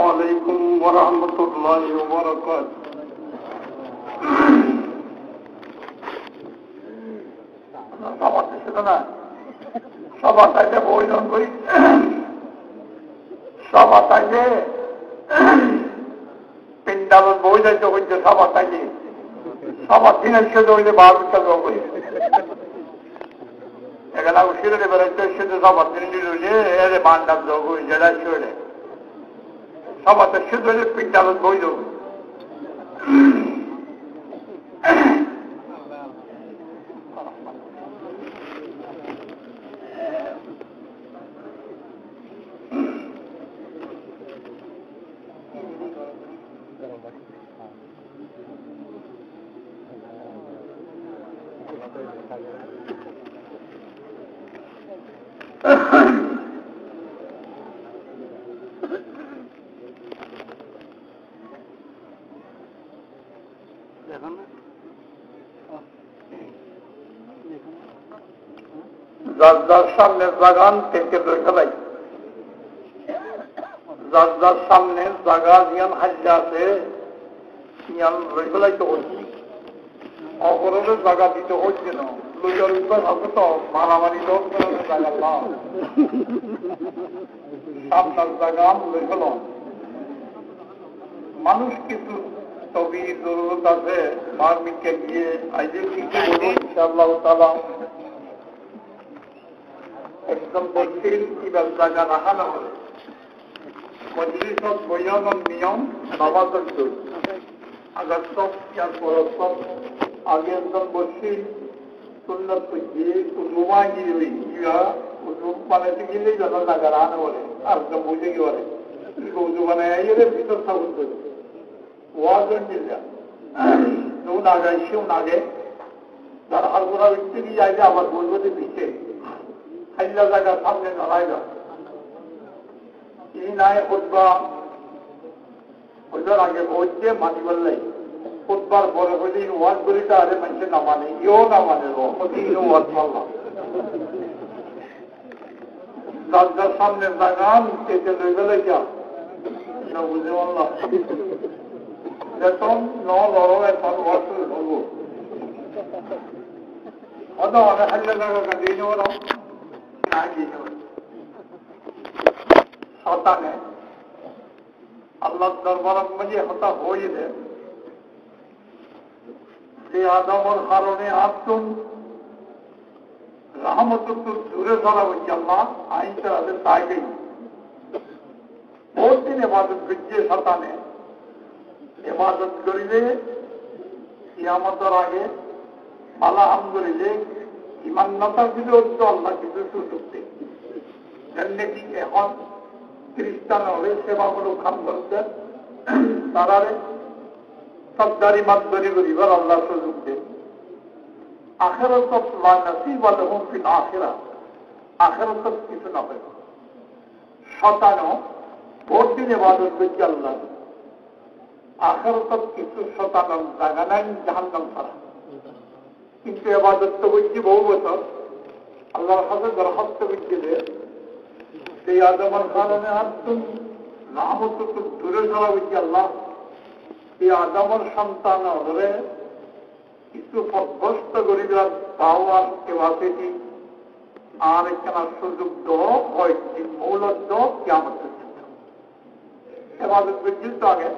আলাইকুম ওয়া রাহমাতুল্লাহি ওয়া বারাকাতুহু। সবার তাইলে বইজন করি, সবার তাইলে পিন্ডালত বই যাইতে হইতে সবার তাইলে সবার দিনের সেজে হইলে 12টা যোগ হইছে। এখানে সিঁড়ে বেড়াইতে সেজে সবার দিন হইলে এরে বান্ডার যোগ হই যেটা সিঁড়ে সবার তো সেজে হইলে পিন্ডালত বই যোগ। যার সামনে জাগান থেকে ফেলাই, যার সামনে জাগা জিয়ান হাজ্জা আছে ইয়ান রয়ে ফেলাই তো হচ্ছি, অপরাধের জায়গা দিতে হচ্ছে না। লইয়ার উদ্ধার হবে তো মারামারি লোক জায়গা নাম সামনার জায়গা লই ফেল। মানুষ কিছু তবে জরুরত আছে মার্মিককে গিয়ে আইজে কিছু ইনশাআল্লাহ তাআলা একদম বলছিল কিভাবে জায়গা রাখানো হবে। মজলিসত বয়ানের নিয়ম নামাজের জন্য আগার সব ইয়ার পর সব আগে একদম বসছিল সুন্নত গিয়ে উজুমা গিয়ে ইয়া উজু বানাইতে গেলেই যত জায়গা রাখানো বলে আর একদম বুঝে গিয়ে বলে উজু বানায় আইলে ভিতর স্থাপন করে ওয়াজন দিলা কেউ না যায় সেও না গে তার আর গোড়া উঠতে গিয়ে আইলে আবার বলবো যে পিছিয়ে খাইলা জায়গা সামনে দাঁড়াই না এই নাই খুতবা ওইটার আগে বলছে মানি বললাই খুতবার পরে বলি ওয়াজ বলিটা আরে মানুষে না মানে ইও না মানে ওয়াজ বললাম যার সামনে জাগান কেটে লই গেলে যা বুঝে বললাম বেতন নরম এখন ওয়াজ বলবো অত অনেক খাইলা জায়গা দিয়ে নেব না শতানে আল্লাহ দরবার মাঝে হতা হয়ে যে আদমের কারণে আসুন রহমত দূরে ধরা হচ্ছে আল্লাহ আইনটা তাই গেই বহুত দিন এবাদত করছে শতানে এবাদত করিলে কিয়ামতের আগে আলহামদুলিল্লাহ ইমান নতার বিরুদ্ধে আল্লাহ কিছু সুযোগ দেয়। যেমনি এখন খ্রিস্টান হলে সেবামূলক কাম করছেন তারারে সবদারি মাতদারি করিবার আল্লাহ সুযোগ দেন। আখেরাত নাসিব লাহুম ফিল আখিরাহ, আখেরাত কিছু না হয়। শতানো বহুত দিন ইবাদত করছে আল্লাহ, আখেরাত কিছু শতানোর জায়গা নাই জাহান্নাম ছাড়া। কিন্তু ইবাদত তো করছি বহু বছর আল্লাহর কাছে দরখাস্ত করছে যে সেই আদমের কারণে আসতুন রহমত দূরে ধরা হচ্ছে আল্লাহ এই আদমের সন্তান ধরে কিছু পদভস্ত গরিবের পাওয়ার ক্যাপাসিটি আর এখানে সুযোগ দেওয়া হয়েছে মৌলত দেওয়া কেমন এবাদত করছি তো আগে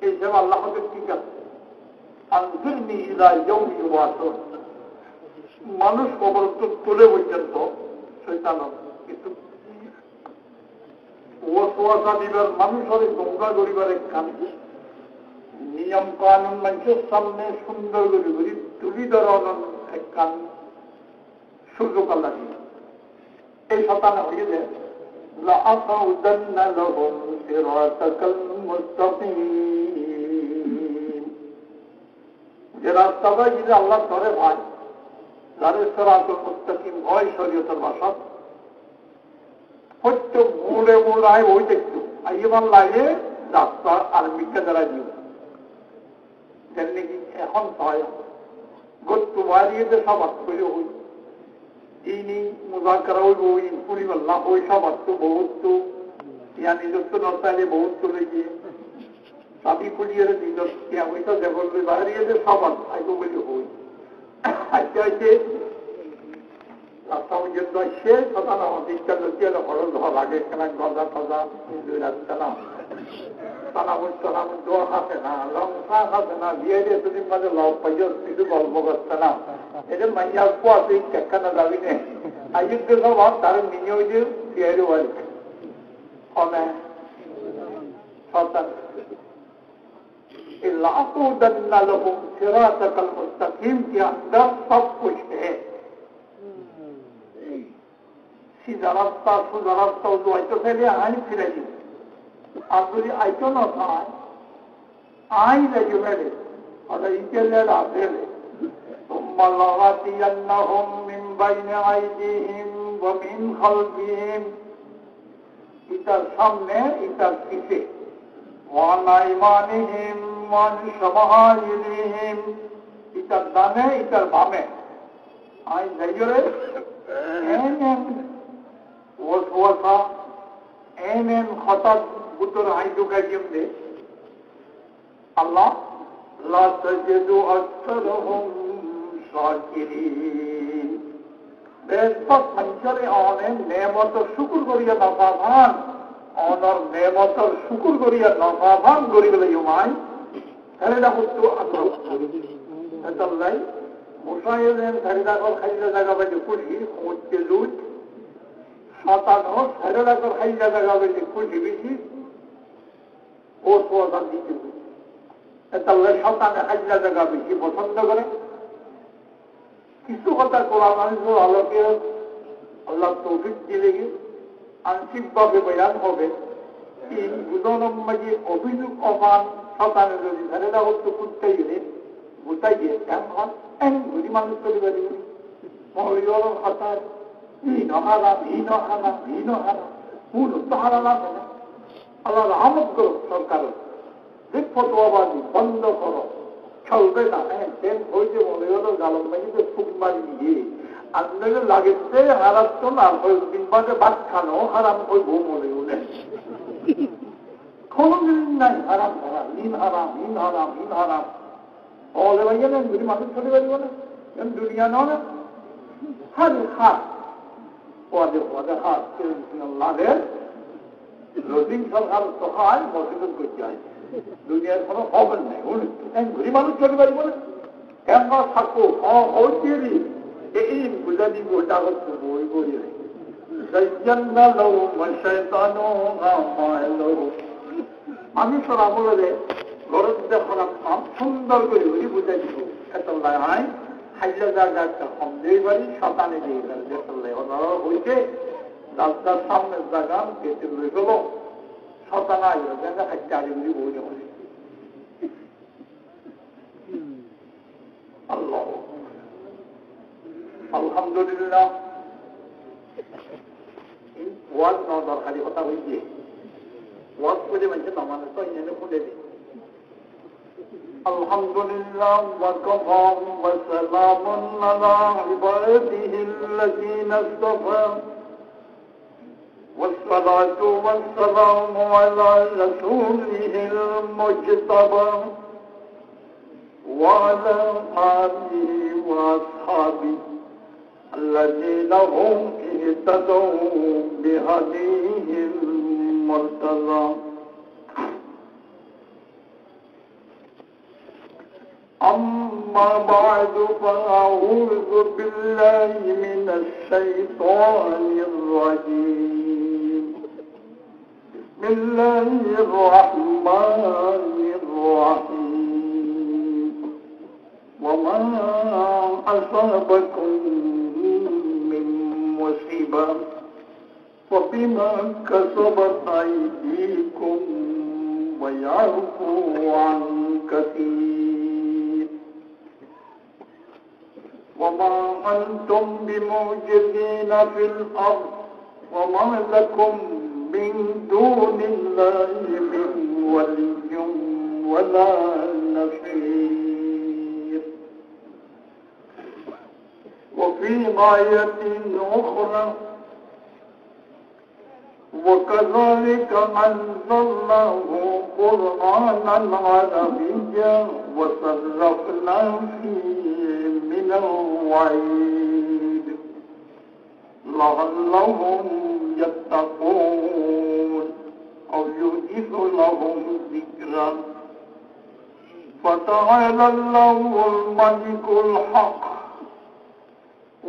এই হিসেবে আল্লাহ ঠিক আছে মানুষ অবরত তুলে পর্যন্ত শয়তান কিন্তু ওয়াসওয়াসা দিবার মানুষের গঙ্গা গরিবার একখান নিয়ম কানুন মানুষের সামনে সুন্দর করে করি তুলি ধরানোর একখান সুযোগ আল্লাহ এই শতানে হয়ে যায় যে রাস্তাটা যদি আল্লাহ ধরে ভাই যাদের সিরাতুল মুস্তাকিম হয় শরীয়তের ভাষা হচ্ছে মুড়ে মুড়ায় ওই দেখতো আইমান লাগে রাস্তা আর মিথ্যা দ্বারা দিও তেমনি কি এখন হয় গত্তু বাড়িয়ে যে সব করে হই ini muzakara হইব ইন পরিবাল্লা ওই সবাত্ত বহুত নিজস্ব নস্তাইলে বহুত লইছে সাবি কুলিয়ের নিজস্ব হইতা যেমন বাহারিয়ে যে সবাত আইব বলি হই আইতে আইতে রাস্তা পর্যন্ত আসছে সকাল আমাদের ইচ্ছা করছে হরল ধর আগে কেনা গজা টজা দুই রাস্তা না তানাম দোয়া খাতে না লঙ্কা খাতে না দিয়ে দিয়ে দুদিন মাঝে লাভ পাইও কিছু গল্প করতে না এটা মাইয়ার পোয়া তুই কেখানা যাবি নে আইতে সব তার মিনি হইতে ফিয়ারে বাড়ি কমে সন্তান لَأَقْعُدَنَّ لَهُمْ صِرَاطَكَ الْمُسْتَقِيمَ के अंदर सब कुछ है सीधा रास्ता सुधा रास्ता जो आइतो पहले आई फिर आप जो आइतो ना था आई लगे पहले और इनके लिए आते ले ثُمَّ لَآتِيَنَّهُم مِّن بَيْنِ أَيْدِيهِمْ وَمِنْ خَلْفِهِمْ इधर सामने इधर पीछे وَعَنْ أَيْمَانِهِمْ وَعَنْ شَمَائِلِهِمْ इधर दाने इधर बामे आई जाइए وَسْوَسَ एन खतत बुतर आई दुका जिमदे अल्लाह ला तजिदु अक्सरहुम शाकिरीन बेस्ता संचरे आने नेमत शुक्र करिया नफाफान और नेमत शुक्र करिया नफाफान गरीबले युमाई खरीदा कुत्तु अकरो तल्लाई मुसाइलेन खरीदा को खरीदा जगह पे कुछ खोज लूट সাতানো ছেড়ে রাখার খাইয়া জায়গা বেশি খুশি বেশি ও সোয়াদান দিতে তাহলে সাতানে খাইয়া জায়গা বেশি পছন্দ করে কিছু কথা কোরআন আলোকে আল্লাহ তৌফিক দিলে আংশিকভাবে বয়ান হবে তিন বুধনম মাঝে অভিযোগ অমান সাতানে যদি ছেড়ে দেওয়া হতো কুত্তাই গেলে গোটাই গিয়ে এখন ঘুরি মানুষ চলে পারি মহিলার খাতায় hino haram, uno tahara lama na. Allah rahmat karo sarkar. Dik fatwabazi band karo. Chalbe na ten hoye mone holo galam mai to sukmari niye. Andage lagette haram to na hoy din bade bhat khano haram hoy bho mone hole. Kono din nai haram haram. Ole bhaiya ne duri manu chole bari bole. Yan duniya na na. Har ওদের হাত আল্লাহের রোজিং সরকার সহায় মসজিদ করতে হয় দুনিয়ার কোনো খবর নেই ঘুরি মানুষ চলে পারি বলে কেন থাকবো হইতেরি এই বুঝা দিব ওটা হচ্ছে বই বই আমি সরা বলে ঘরের দেখলাম সুন্দর করে ঘুরি বুঝাই দিব এত হয় হাইলা জায়গা একটা কম দিয়ে পারি শতানে দিয়ে পারি দেখলে ওনারা হইতে রাস্তার সামনের জায়গা কেটে লয়ে গেল শতানা জায়গা হাইতে আড়িগুলি বই বলি আল্লাহ আলহামদুলিল্লাহ ওয়াজ ন দরকারি কথা হইছে ওয়াজ করে মানে নামাজ তো এনে খুলে দিই الحمد لله وكفى وسلام على عباده الذين اصطفى والصلاة والسلام على رسوله المجتبى وعلى آله وأصحابه الذين هم اهتدوا بهديه المرتضى أما بعد فأعوذ بالله من الشيطان الرجيم بسم الله الرحمن الرحيم وما أصابكم من مصيبة فبما كسبت أيديكم ويعفو عن كثير وما أنتم بمعجزين في الأرض وما لكم من دون الله من ولي ولا نصير وفي وفي آية أخرى وكذلك أنزلناه قرآنا عربيا وصرفنا فيه من الوعيد لعلهم يتقون أو يحدث لهم ذكرا فتعالى الله الملك الحق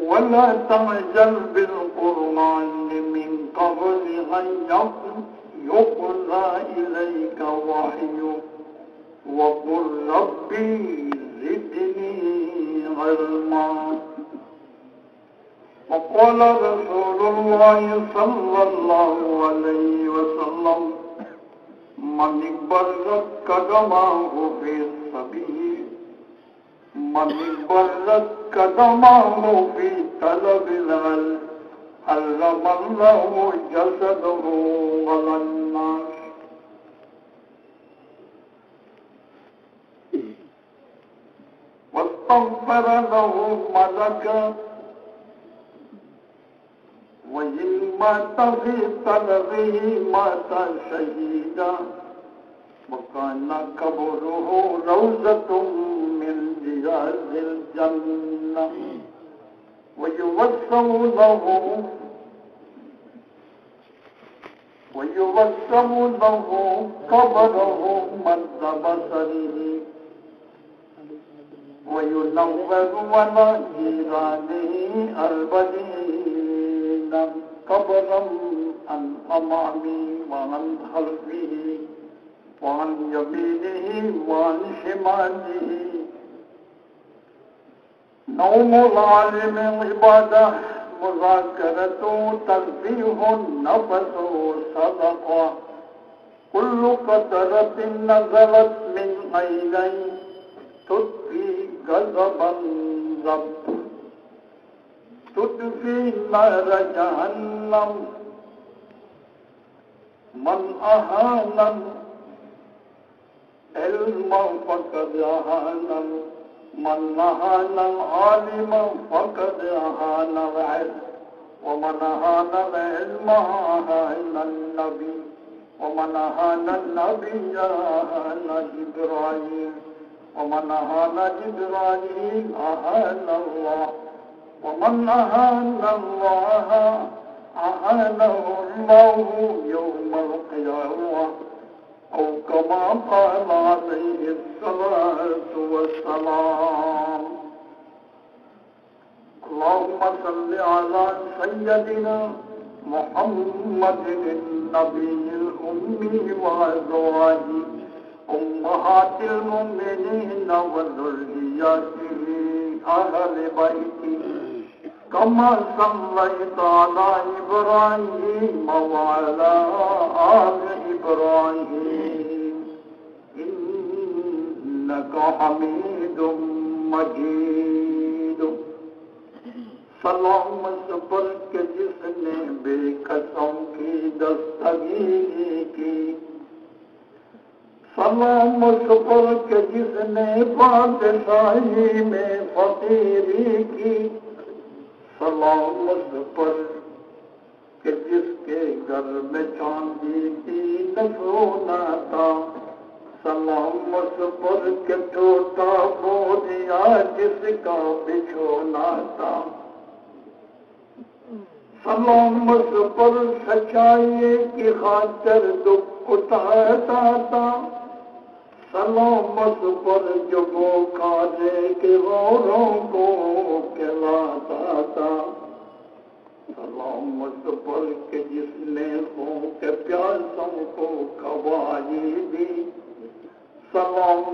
ولا تعجل بالقرآن من قبل أن يقضى إليك وحيه وقل ربي زدني علما. وقال رسول الله صلى الله عليه وسلم من برت قدمه في السبيل من برت قدمه في طلب العلم حرم الله جسده على النار. واستغفر له ملكا وإن مات في طلبه مات شهيدا وكان قبره روضة من رياض الجنة ويوسم له قبره مد بصره وينور على جيرانه البدين قبرا عن أمامه وعن خلفه وعن يمينه وعن شماله. نوم العالم عبادة مذاكرة تنبيه نفس صدقة كل قطرة نزلت من عينين تطفي غضبا رب تطفي نار جهنم. من أهان علم فقد أهان من أهان العالم فقد أهان العلم ومن أهان العلم أهان النبي ومن أهان النبي أهان جبرائيل ومن أهان جبرائيل أهان الله ومن أهان الله أهانه الله يوم القيامة أو كما قال عليه الصلاة والسلام. اللهم صل على سيدنا محمد النبي الأمي وأزواجه أمهات المؤمنين وذرياته أهل بيته كما صليت على إبراهيم وعلى آل إبراهيم إنك حميد مجيد. سلام سفر کے جس نے بے قسم کی دستگیری کی سلام سفر کے جس نے بادشاہی میں فقیری کی سلام پر کہ جس کے گھر میں چاندی کی نسونا تھا سلام پر کہ ٹوٹا بوریا جس کا بچھونا تھا سلام پر سچائی کی خاطر دکھ اٹھاتا تھا سلام پر جو بوکھارے کے غوروں کو کھلاتا تھا سلام پر کہ جس نے خون کے پیاسوں کو کھوائی دی سلام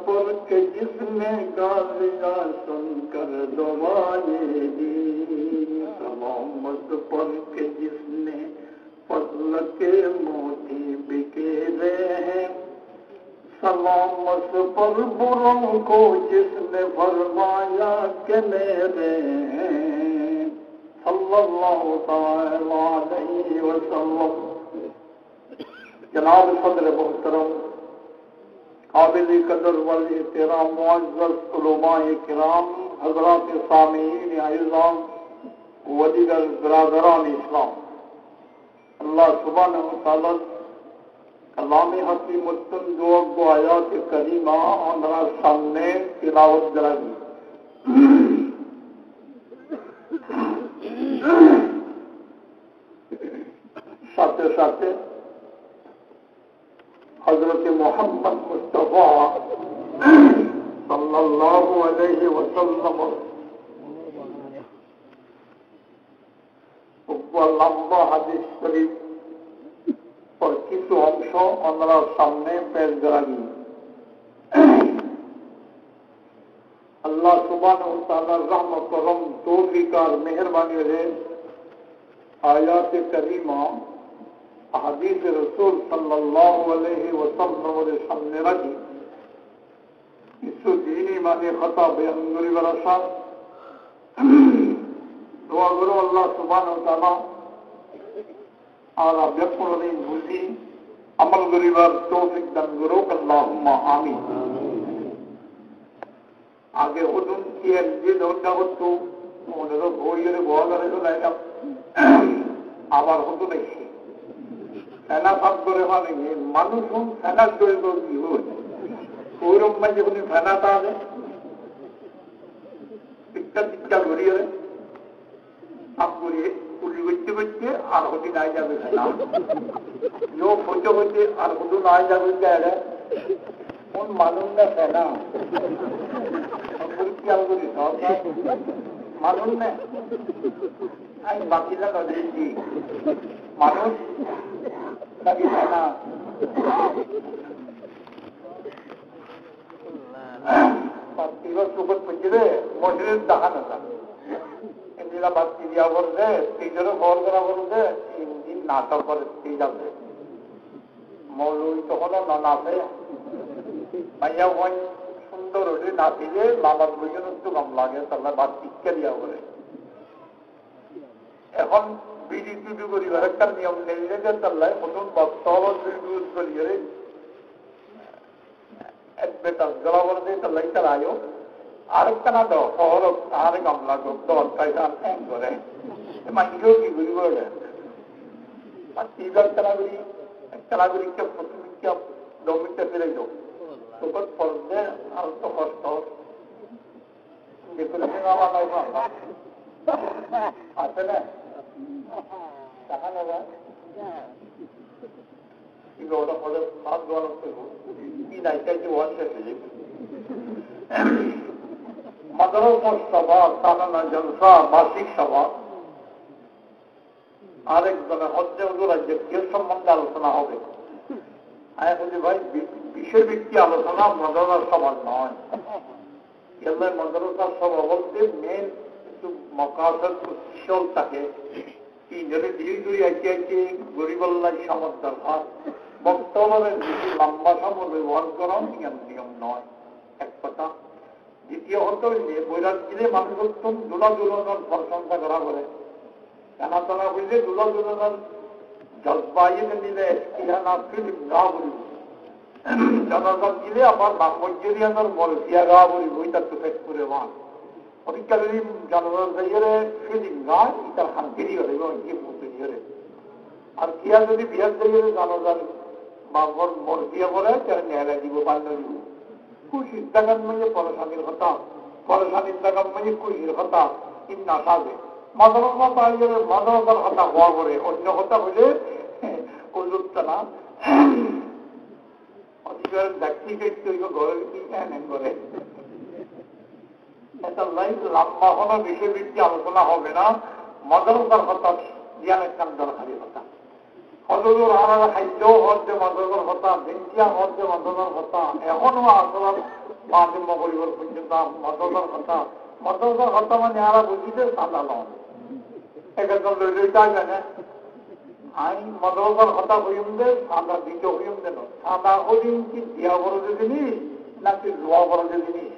پر کہ جس نے گالیاں سن کر دعائیں دی سلام پر کہ جس نے فضل کے موتی بکھیرے ہیں سلام پر بروں کو جس نے فرمایا کہ میرے ہیں صلی اللہ تعالی علیہ وسلم. جناب صدر محترم قابل قدر والی احترام معزز علماء کرام हजरात सामीन आइज़ाम वदीगर बिरादरान इस्लाम, अल्लाह सुब्हानहु व तआला कलाम हकीमतुन जो अगो आयात करीमा हमरा सामने तिलावत कराई। साथे साथे हजरत मोहम्मद मुस्तफा सल्लल्लाहु अलैहि वसल्लम लंबा हादिस शरीफ और किसु अंश हमरा सामने पेश कराई। अल्लाह सुब्हानहु व तआला रहमत करम तौफीक और मेहरबानी रे आयात करीमा हदीस रसूल सल्लल्लाहु अलैहि वसल्लम रे सामने रखी इस दीनी माने खता बयान करिবার আশা দোয়া করো আল্লাহ সুবহানাহু ওয়া তাআলা আর ব্যক্তিগত বুঝি আমল করিবার তৌফিক দান করো আল্লাহুম্মা আমিন। আগে হুজুর কি যে দোয়া করতো ওদের বইয়ের বলারে লাইলাম আবার হতো নাকি সেনা ভাব করে মানে মানুষ সেনা তৈরি কি হয় ওরম মানে যখন ফেনাটা আছে টিকা টিকা ঘুরিয়ে আপ ঘুরিয়ে পুলি করতে করতে আর হতে নাই যাবে ফেনা যোগ হতে হতে আর হতে নাই যাবে কোন মানুষ না ফেনা খেয়াল করি সব মানুষ না আমি বাকিটা দিয়েছি মানুষ নাকি ফেনা সুখত পুঁজিলে মসজিদের দেখান ইন্দিরা বাতি দিয়া বলছে তিনজনে ঘর করা বলছে 3 দিন নাটক করে স্ত্রী যাবে মৌলবী তখন নাচে মাইয়া ওই সুন্দর ওটি নাচিলে লালার বইজন একটু কম লাগে তাহলে বাদ টিকা দিয়া বলে। এখন বিড়ি টুডু করিবার একটা নিয়ম নেই যে তাহলে নতুন বক্তব্য ইউজ করিয়ে বেতাস গলা বলে দিয়ে তাহলে চালাইও আরেকটা না দাও শহর আর গামলা করতো অর্থাৎ করে মাইকেও কি করি বলে চালাগুড়িকে প্রতিদিনকে 2 মিনিটে ফিরে যাও তখন পড়বে আর তো কষ্ট আছে না টাকা নেবা ওটা পরে সাত দেওয়া কি নাইটাইতে ওয়ান শেষে মাদ্রাসা সভা সালানা জলসা মাসিক সভা আরেকজনের হজ্জে হুজুর রাজ্যের সম্বন্ধে আলোচনা হবে। আমি বলি ভাই বিশেষ ব্যক্তি আলোচনা মাদ্রাসার সভা নয়। মাদ্রাসার সভা বলতে মেন কিছু মকাসদ উৎসল থাকে তিনজনে ধীরে ধীরে আইতে আইতে গরিবল্লার সমাজ দরকার বক্তব্যের বেশি লম্বা সময় ব্যবহার করা নিয়ম নয় এক কথা। দ্বিতীয় হতো যে বৈরাগ দিলে মানুষ উত্তম দোলা দুলনের প্রশংসা করা বলে জানাতনা হইলে দোলা দুলনের জলবায়ু দিলে ইহানা ফিল্ম গা বলিব জনগণ দিলে আবার বাংমজুরিয়ানের বলসিয়া গা বলিব ওইটা তো ফেক করে মান পরীক্ষা যদি জনগণ যাইয়ে ফিল্ম গা ইটার শান্তিরই হলে ইয়ে মতো ইয়ে আর কিয়া যদি বিয়ার যাইয়ে জনগণ বাংমর বলসিয়া বলে তারা ন্যায় দিব বান্য দিব খুশির দাগান মানে পরেশানির কথা পরেশানির দাগান মানে খুশির কথা ইন্না সাজে মাদ্রাসা পাইলে মাদ্রাসার কথা হওয়া করে অন্য কথা হলে ওজুরটা না অধিকার ব্যক্তি ঘরে করে একটা লাইফ লম্বা হলো বিষয়ভিত্তি আলোচনা হবে না মাদ্রাসার কথা জ্ঞান একটা দরকারি কথা হজুর হারা খাদ্যও হচ্ছে মাদ্রাসার কথা ভিন্দিয়া হচ্ছে মাদ্রাসার কথা এখনো আসলাম মাধ্যম করিবার পর্যন্ত মাদ্রাসার কথা মাদ্রাসার কথা মানে আরা বুঝিতে সাদা নয় একজন লইটাই জানে আমি মাদ্রাসার কথা হইম দে সাদা দিতে হইম দেন সাদা হইম কি দিয়া বড় যে জিনিস নাকি লোয়া বড় যে জিনিস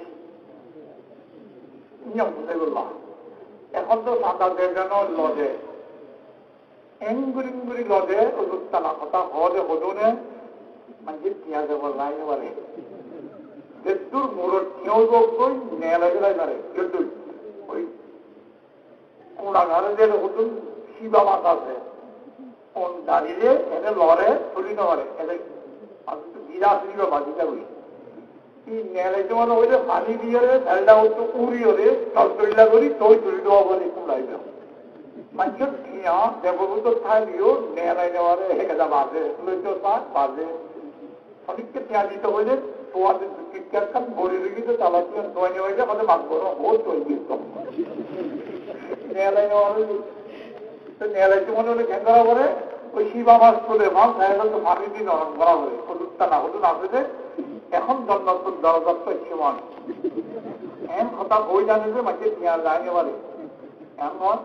নিয়ম বুঝে বললাম। এখন তো সাদা দেখানো লজে এঙ্গুরি লজে ওজুত্তালা কথা হলে হজনে মানে টিয়া যাব নাই পারে যেটুর মোড় টিয়াও যোগ নেয় লাগে পারে যেটুই কোড়াঘারে যে নতুন শিবা মাছ আছে কোন দাঁড়িয়ে এনে লড়ে ছুটি নড়ে এদের বিরাট শিবা বাজিটা হই কি নেলাইতে মানে হইলে পানি দিয়ে ঢালটা হতো উড়ি হলে চলচলিলা করি তৈ তুলি দেওয়া বলে কুড়াই দেওয়া মানুষের ঠিয়া দেবভূত থাকলেও নেলাই নেওয়ারে হেঁকে বাজে লইতে বাজে অনেককে ঠিয়া দিতে হইলে তোমাদের চিৎকার গড়ি রেখেছে চালাচ্ছি তোয়াই নেওয়া যায় আমাদের মাছ বড় বহুত তৈরি নেলাই নেওয়ার নেলাইতে মনে হলে ঘেঁকড়া করে ওই শিবা মাছ তুলে মাছ দেখা তো পানি দিয়ে নরম করা হবে হলুদটা না হলুদ আসলে এখন জন্মপুর দরদত্ত সমান এমন কথা বই জানে যে মাঝে ঠিয়া যায় নেওয়ারে এমন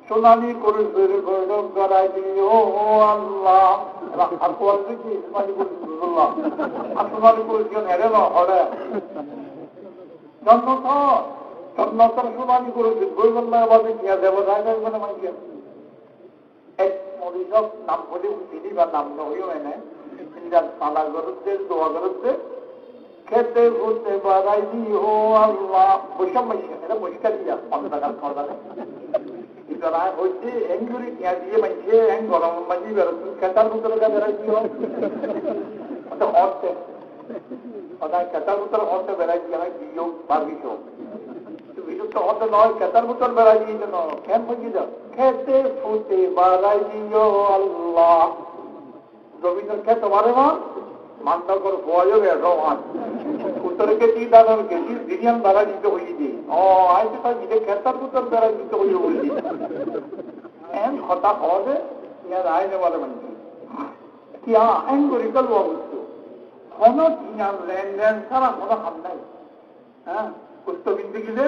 সোনালি করে গৌরব করাই দিও আল্লাহ সোনালি করেছিলেন হেরে না হরে জন্মতর সোনালি করেছে গৌরবল্লাহ বাদে নিয়ে দেব যায় না মানে মাইকে এক মরিসব নাম বলে উঠিনি বা নাম নহইও এনে পালা গরুতে দোয়া গরুতে খেতে ঘুরতে বাড়াই দিও আল্লাহ বৈশাখ মাইছে এটা বৈশাখ দিয়া 50 টাকা খরচ হচ্ছে এঙ্গুরি খেয়া দিয়ে মাইছে এং গরম মাঝি বেরোচ্ছে খেতার ভিতরে বেড়াই দিও হচ্ছে খেতার ভিতরে হতে বেড়াই দিয়ে হয় দিও ভাবিস বিযুক্ত হতে নয় খেতার ভিতর বেড়াই দিয়ে যেন কেন বুঝি যাও খেতে ফুটে বাড়াই দিও আল্লাহ রবীন্দ্র খেতে পারে মা মানটা করে ভয় রমান উত্তরে কেজি দাদার কেজি বিরিয়ান বেড়া দিতে হয়ে দিয়ে আইতে তাই নিজে খেতার ভিতর বেড়া দিতে হয়ে বলছি এন হতা হওয়াতে ইয়ার আইনে বলে মানছি কিয়া এন করি কালু অবস্থ কোনো ইয়ার লেনদেন ছাড়া কোনো খাম নাই হ্যাঁ পুস্ত কিনতে গেলে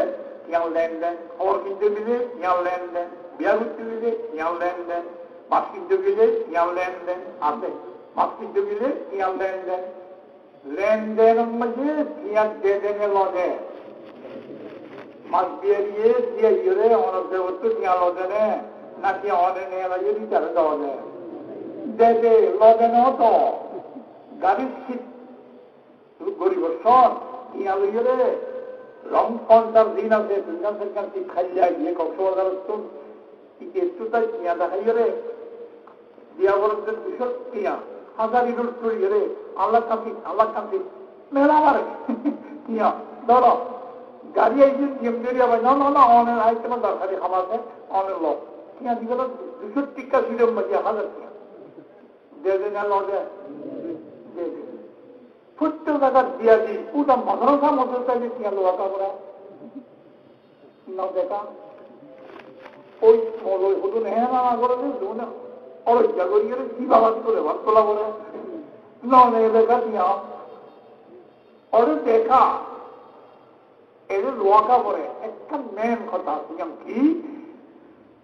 ইয়ার লেনদেন খবর কিনতে গেলে ইয়ার লেনদেন বিয়া করতে গেলে ইয়ার লেনদেন মাছ কিনতে গেলে ইয়ার লেনদেন আছে মাছ কিনতে গেলে ইয়ার লেনদেন লেনদেন মধ্যে পিঁয়াজ দিয়ে দেনে লদে মাছ দিয়ে দিয়ে দিয়ে অনেক দেবত্ব পিঁয়া লদেনে না কি অনে নিয়ে লাগে বিচারে দেওয়া দেয় দে লদেন হতো গাড়ির শীত গরিব সন পিঁয়া লইলে রং পঞ্চাশ দিন আছে দুজন সেখান শীত খাই যায় গিয়ে কক্সবাজার একটু তাই পিঁয়া দেখাই রে দিয়া বলতে 200 পিঁয়া হাজার ইঁদুর চুরি রে আল্লাহ কান্তি মেলা মারে কিয়া ধরো গাড়ি আইছে জিম আবার না অনের আইছে না দরকারি খামাতে অনের লোক কিয়া দিকে 200 টিকা সিরম মাঝে হাজার কিয়া দে না লজে প্রত্যেক জায়গা দিয়া দি পুরা মাদ্রাসা যে কিয়া লোকা করে না দেখা ওই হুদুন হ্যাঁ না করে দুনে অরজ্ঞা করি গেলে কি বাবা করে ভাত তোলা করে ননে দেখা দিয়া ওরে দেখা এদের লোয়াকা পরে একটা মেন কথা কি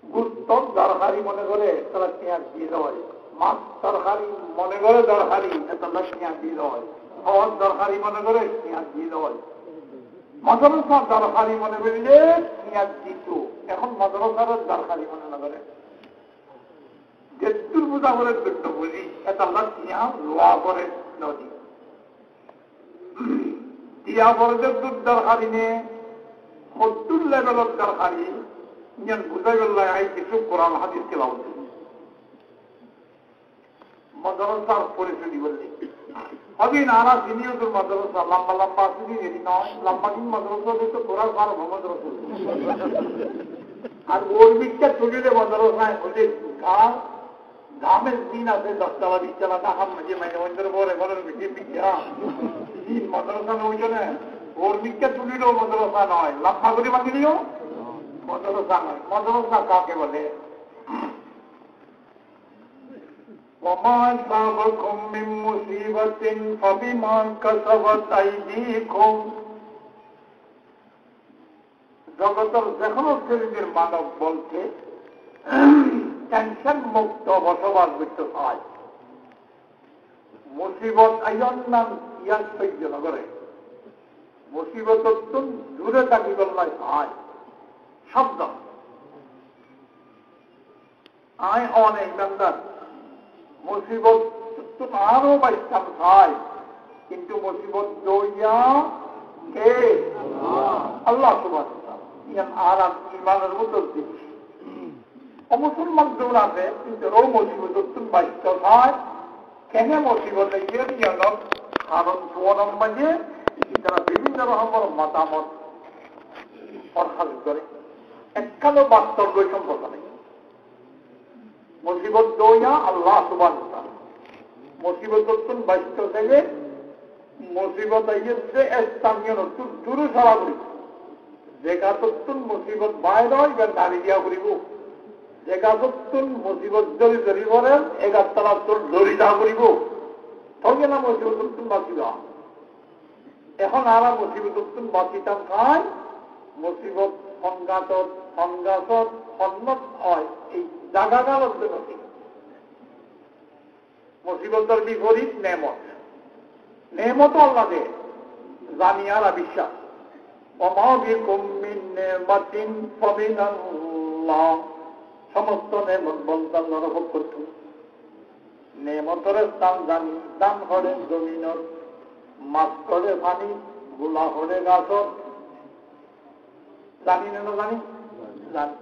গুরুত্ব দরকারি মনে করে তারা পেঁয়াজ দিয়ে দেওয়া মাছ দরকারি মনে করে দরকারি তারা পেঁয়াজ দিয়ে দেওয়া খাওয়ার দরকারি মনে করে পেঁয়াজ দিয়ে দেওয়া মাদ্রাসা দরকারি মনে করলে পেঁয়াজ দিত এখন মাদ্রাসার দরকারি মনে না করে যেটুর বোঝা করে দুটো বুঝি এটা পেঁয়াজ লোয়া করে নদী দিয়া বড়দের দুধ দরকারি নে 70 লেভেলের দরকারি ইয়ান বুঝাই গেল কিছু কোরআন হাদিস তেলাওয়াত মাদ্রাসার পরিস্থিতি বললি হবে নানা সিনিয়র মাদ্রাসা লম্বা লম্বা আসলে এটি নয় লম্বা দিন মাদ্রাসা তো কোরআন আর মোহাম্মদ রাসূল আর ওর বিচ্ছা ছুটিলে মাদ্রাসায় বলে গ্রামের দিন আছে 10 টাকা 20 টাকা টাকা মাঝে মাঝে অন্তর পরে ঘরের বিচে পিঠা মাদ্রাসা নইজনে ওর বিচ্ছা ছুটিলেও মাদ্রাসা নয় লম্বা করে বাকি দিও মাদ্রাসা নয় মাদ্রাসা কাকে বলে وما أصابكم من مصيبة فبما كسبت أيديكم জগতের যেকোনো শ্রেণীর মানব বলতে টেনশন মুক্ত বসবাস করতে হয় মুসিবত আইন নাম ইয়ার সহ্য নগরে মুসিবত দূরে থাকি গল্লায় হয় শব্দ আয় অনেক বান্দার মুসিবত আরো বাইতাম খায় কিন্তু মুসিবত দইয়া কে আল্লাহ সুবহানাহু ওয়া তাআলা ইয়ান আর ইমানের উত্তর দিচ্ছি অমুসলমান দূর আছে কিন্তু ও মুসিবত বাচ্চ হয় কেন মুসিবত কারণ সুবর্ণ মাঝে তারা বিভিন্ন রকমের মতামত প্রকাশ করে একখানো বাস্তব সম্পর্ক নেই মুসিবত দইয়া আল্লাহ সুবহানাহু মুসিবত বাচ্চ থেকে মুসিবত আইয়েছে স্থানীয় দূরে সারা করি যেগা তত্তুন মুসিবত বাইর হয় এবার নারী দিয়া করিব যেগা তত্তুন মুসিবত জড়ি জড়ি করেন এগার তারা তোর জড়ি দা করিব তবে না মুসিবত তত্তুন বাঁচিব এখন আর মুসিবত তত্তুন বাঁচিতাম খায় মুসিবত সংঘাত সন্ন্যত হয় এই জাগাগার অন্তর্গত মুসিবতের বিপরীত নেমত নেমত আল্লাহ দে জানি আর বিশ্বাস সমস্ত নেমত বলতে আল্লাহর পক্ষ থেকে নেমতের স্থান জানি দান করে জমিনত মাছ করে পানি গোলা করে গাছত জানি না জানি জানি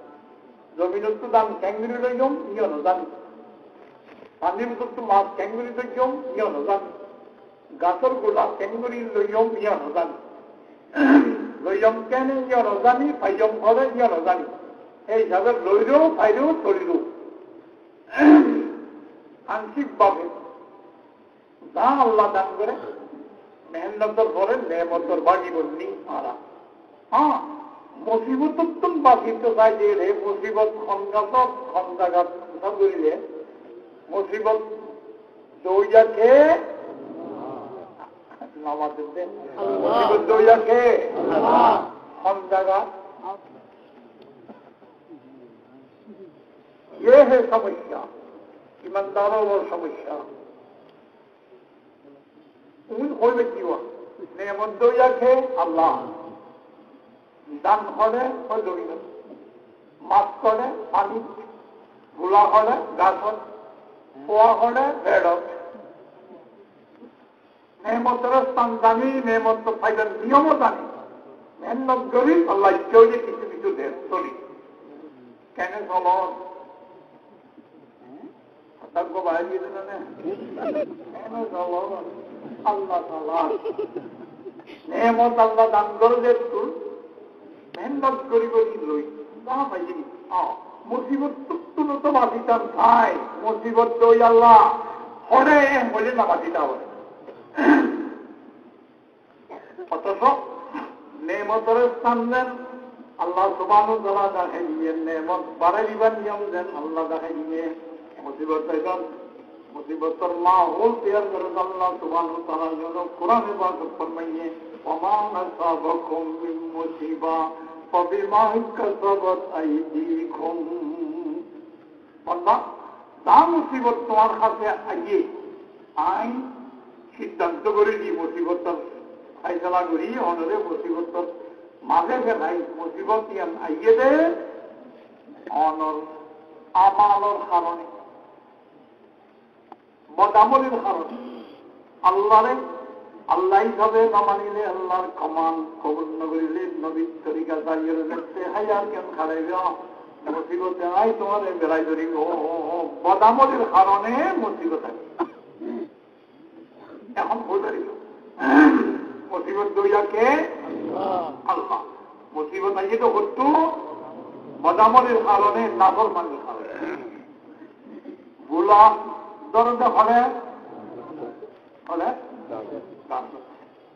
জমিনত তো দান ক্যাঙ্গুরি লইম ইয়ন জানি পানির তো মাছ ক্যাঙ্গুরি লইম ইয়ন জানি গাছর গোলা ক্যাঙ্গুরি লইম ইয়ন জানি লইম কেন ইয়ন জানি ফাইজম করে ইয়ন জানি এই হিসাবে লইলেও ফাইলেও চলিলেও আংশিকভাবে যা আল্লাহ দান করে মেহনতর পরে নেমতর বাকি বলনি আরা হ্যাঁ মুসিবত বাকিত চাই যে রে মুসিবত খন্দাঘাত করিলে মুসিবত দৌড়াকে মুসিবত দৌড়াকে খন্দাঘাত ये है समस्या ईमानदारों और समस्या उन कोई व्यक्ति हुआ नेमत दौड़ाके अल्लाह দান করে জমিনত মাছ করে পানি গোলা করে গাছত খোয়া করে বেড়ত নেমতের স্থান জানি নেমত ফাইলের নিয়মও জানি মেহনত করি আল্লাহ কেউ যে কিছু কিছু দেশ চলি কেন চল বাইরে কেন চল আল্লাহ নেমত আল্লাহ দান করে যে মেহনত করিব লই না পাইছি মুসিবত তুলো তো বাঁচিতাম খাই মুসিবত দই আল্লাহ হরে বলে না বাঁচিতা হবে অথচ নেমতের স্থান দেন আল্লাহ সুবহানাহু ওয়া তাআলা দেখাইয়ে নেমত বাড়াই দিবার নিয়ম দেন আল্লাহ দেখাইয়ে মুসিবত দেন মুসিবতের মাহৌল তৈরি করে আল্লাহ সুবহানাহু ওয়া তাআলা যেন কোরআনে পাক ফরমাইয়ে ওমা নাসাবাকুম মিন মুসিবা فبما كسبت أيديكم আল্লাহ যা মুসিবত তোমার কাছে আইয়ে আইন সিদ্ধান্ত করে দি মুসিবতের ফাইসলা করি অনরে মুসিবতের মাঝে ফেলাই মুসিবত ইয়ান আইয়ে দে অনর আমালর কারণে বদামলির কারণে আল্লাহরে আল্লাহ হিসাবে না মানিলে আল্লাহর কমান কবুল না করিলে নবীর তরিকা দাঁড়িয়ে দেখতে হাজার কেন খারাইবে মুসিবতে আই তোমার বেড়াই ধরি বদামলির কারণে মুসিবত এখন বোঝারি মুসিবত দইয়াকে আল্লাহ মুসিবত আইয়ে তো হতো বদামলির কারণে নাফর মানির কারণে গোলা দরজা হলে হলে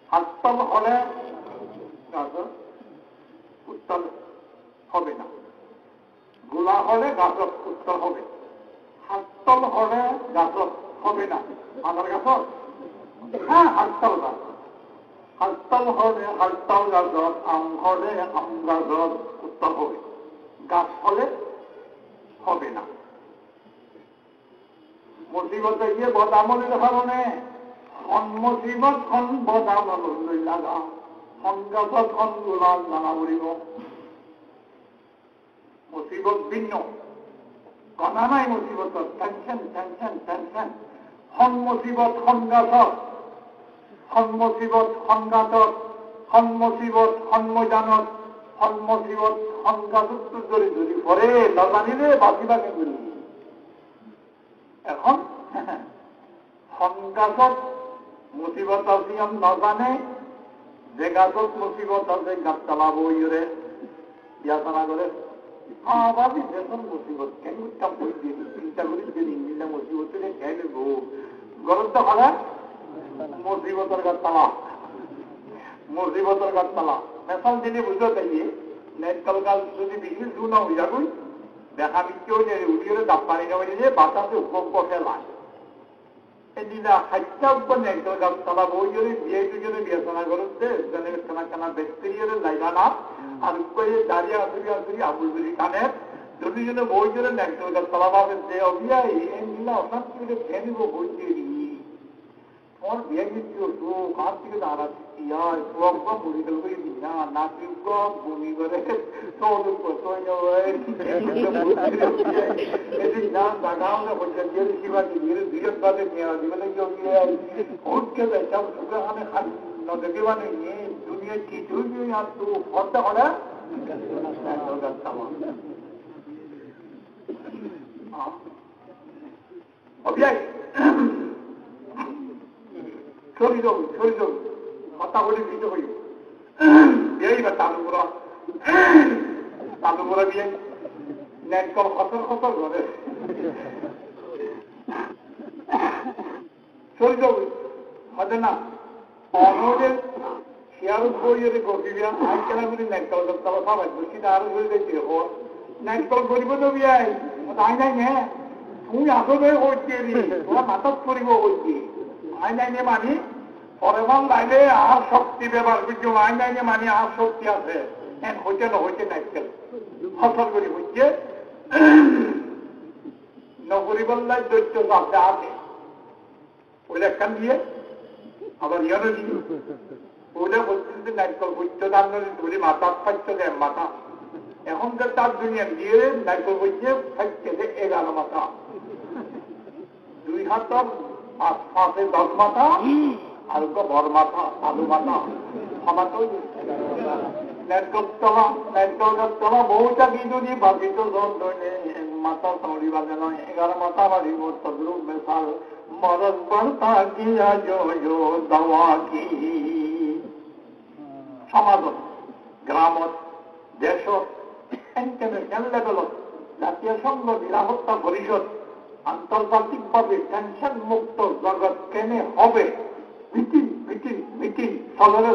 হাততল হলে গাছের উত্তল হবে না গোলা হলে গাছের উত্তল হবে হাততল হলে গাছের হবে না আমার গাছর হ্যাঁ হাততল গাছ হাততল হলে হাততল গাছর আম হলে আম গাছর উত্তল হবে গাছ হলে হবে না মুসিবতে গিয়ে বদামলির কারণে মুসিবত খন বদামলই লাগা সংঘাত খন গোলাল নানা বলিব মুসিবত ভিন্ন কণা নাই মুসিবতর টেনশন টেনশন টেনশন খন মুসিবত সংঘাত খন মুসিবত সংঘাতত খন মুসিবত সন্মজানত মুসিবত সংখ্যাসূত্র ধরে ধরি পরে নজানিলে বাঁচিবাকে করি এখন সংখ্যাসত মুসিবত আছে নজানে যে গাছত মুসিবত আছে গাছ চালাবো ইয়ে ইয়াচনা করে ভাবি বেতন মুসিবত কেন কাম বই দিয়ে চিন্তা করি যে ইঞ্জিনটা মুসিবত খেয়ে নেব গরম তো হলে মুসিবতের গাছ চালা মুসিবতের গাছ চালা মেশাল দিনে বুঝতে চাইয়ে নেটকালকাল যদি বেশি দূর না হয়ে যাবই দেখা মিথ্যেও উঠিয়ে দাপ পানি নেওয়া যে বাতাসে উপভোগ ফেলায় এদিনা হাইটা উপর নেটকাল গাছ চালা বই যদি বিয়ে দুজনে বিবেচনা করতে কেনা কেনা ব্যাকটেরিয়ার জায়গা না আর উপরে দাঁড়িয়ে আসি আবুল বুঝি কানে দুজনে বই জন্য নেটকাল গাছ চালা পাবেন যে অভিয়াই এই নীলা অশান্তি করে খেয়ে নিব বই দিয়ে তোমার বিয়ে দিচ্ছি তো কার থেকে দাঁড়াচ্ছি মেডিকেল করে দিই না নাতিজ্ঞ বমি করে বাদে জীবনে উঠকে দেখে নিয়ে দুনিয়া কিছুই আর তো ফর্দা করা অভিযাই ছড়ি যাবো কথা বলে দিতে হই বিয়ে বা তালু করা বিয়ে নেটকল খসর ঘরে ছড়ি যাবো হবে না অনদের শেয়ার বইয়ে গভীর আই কেনাগুলি নেটকল তালা সবাই সেটা আরো হয়ে গেছে নেটকল করিব তো বিয়াই তাই নাই নে তুমি আসলে হচ্ছে তোরা মাথা করিব হচ্ছে আই নাই নে মানি পরেমান লাইলে আর শক্তি ব্যবহার করছে আই নাই নে মানি আর শক্তি আছে হইতে না হইতে নাইকেল ফসল করি হচ্ছে নগরী বললাই দৈত্য চাপতে আছে ওইটা একখান দিয়ে আবার ইয়ানো দিয়ে ওইটা বলছেন যে নাইকল বৈত্য দাম ধরে মাথা ফাইছে দেয় মাথা এখনকার তার দুনিয়া দিয়ে নাইকল বইছে ফাইছে 11 মাথা 2 হাত 5 10 মাথা আর বর মাথা আলু মাথা আমার তো নেটকল বহুটা বিদুনি ভাবিত মাথা তৌরি বাজে নয় 11 মাথা বাড়িব তদ্রুপ বেসাল মরদ বর্তা গিয়া জয় দাওয়া কি সমাজত গ্রামত দেশত ইন্টারন্যাশনাল লেভেলত জাতীয় সংঘ নিরাপত্তা পরিষদ আন্তর্জাতিকভাবে টেনশন মুক্ত জগৎ কেনে হবে মিটিং চলে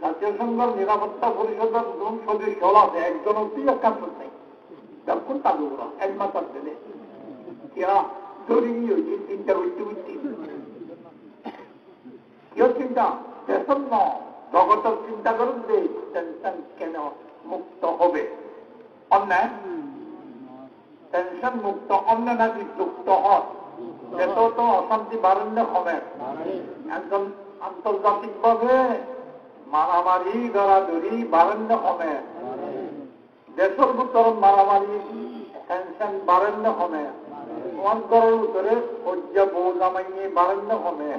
জাতীয় সংঘের নিরাপত্তা পরিষদের জন সদস্য আছে একজন অব্দি একান্ত নেই যখন তাদের ওরা একমাত্র দিলে চিন্তা উঠতে কেউ চিন্তা দেশের ন জগতের চিন্তা করুন যে টেনশন কেন মুক্ত হবে অন্যায় টেনশন মুক্ত অন্য নাকি যুক্ত হয় এত তো অশান্তি বাড়ান্য হবে একদম আন্তর্জাতিকভাবে মারামারি ধরাধরি বাড়ান্য হবে দেশের ভিতর মারামারি টেনশন বাড়ান্য হবে অন্তরের ভিতরে সজ্জা বউ জামাইয়ে বাড়ান্য হবে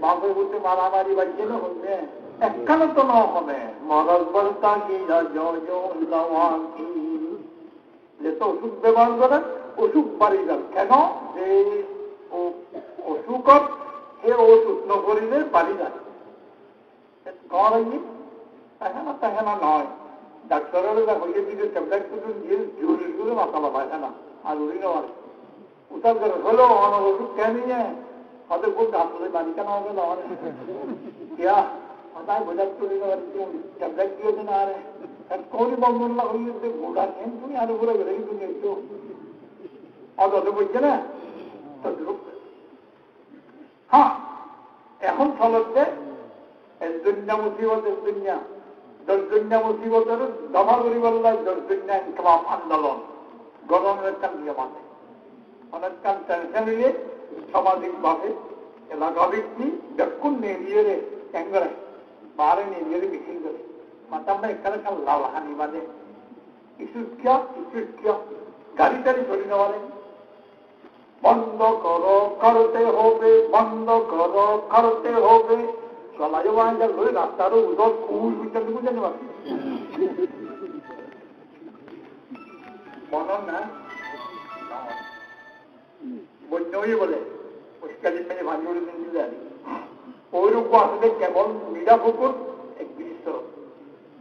বাপের ভিতরে মারামারি বাড়ছে না হবে একখানে তো ন হবে মরজ বলতা কি যেটা ওষুধ ব্যবহার করে অসুখ বাড়ি যান কেন যে অসুখত সে ওষুধ নকরিলে বাড়ি যায় তাহেনা নয় ডাক্তারের হইয়ে দিকে ট্যাবলেট করুন দিয়ে জোরে জোরে মাথা পায়খানা আর উড়ি নেওয়ার উঠার করে হলো অনেক ওষুধ কেন নিয়ে হয়তো খুব ডাক্তারে বাড়ি কেন হবে না কিয়া তাই বোঝার চলে ট্যাবলেট দিয়েছে না আরে কৌরি বন্ধন না হইলে ভোটার কেন তুমি আরো ঘুরে গেলে তুমি একটু অত বলছে না হ্যাঁ এখন চলছে দুনিয়া মুসিবত দুনিয়া দর্জন্যা মুসিবতের দমা করিবার দর্জন্যা ইনকলাব আন্দোলন গরমের একটা নিয়ম আছে অনেকক্ষণ টেনশন নিলে সামাজিকভাবে এলাকা ব্যক্তি যখন নিয়ে ট্যাঙ্গরে বারে নিয়ে মিছিল করে মাতামরা এখানে লাল হানি বাজে ইস্যুকিয়া গাড়ি টাড়ি ধরে নেওয়ারে বন্ধ করো করতে হবে বন্ধ করো করতে হবে চলায় ধরে রাস্তারও উদর খুব বুঝতে বুঝতে পারছি বনন না বন্যই বলে পরিষ্কার পেয়ে ভাঙি করে দিন জানি ওই রূপ আসলে কেবল মীরা পুকুর এক বিশিষ্ট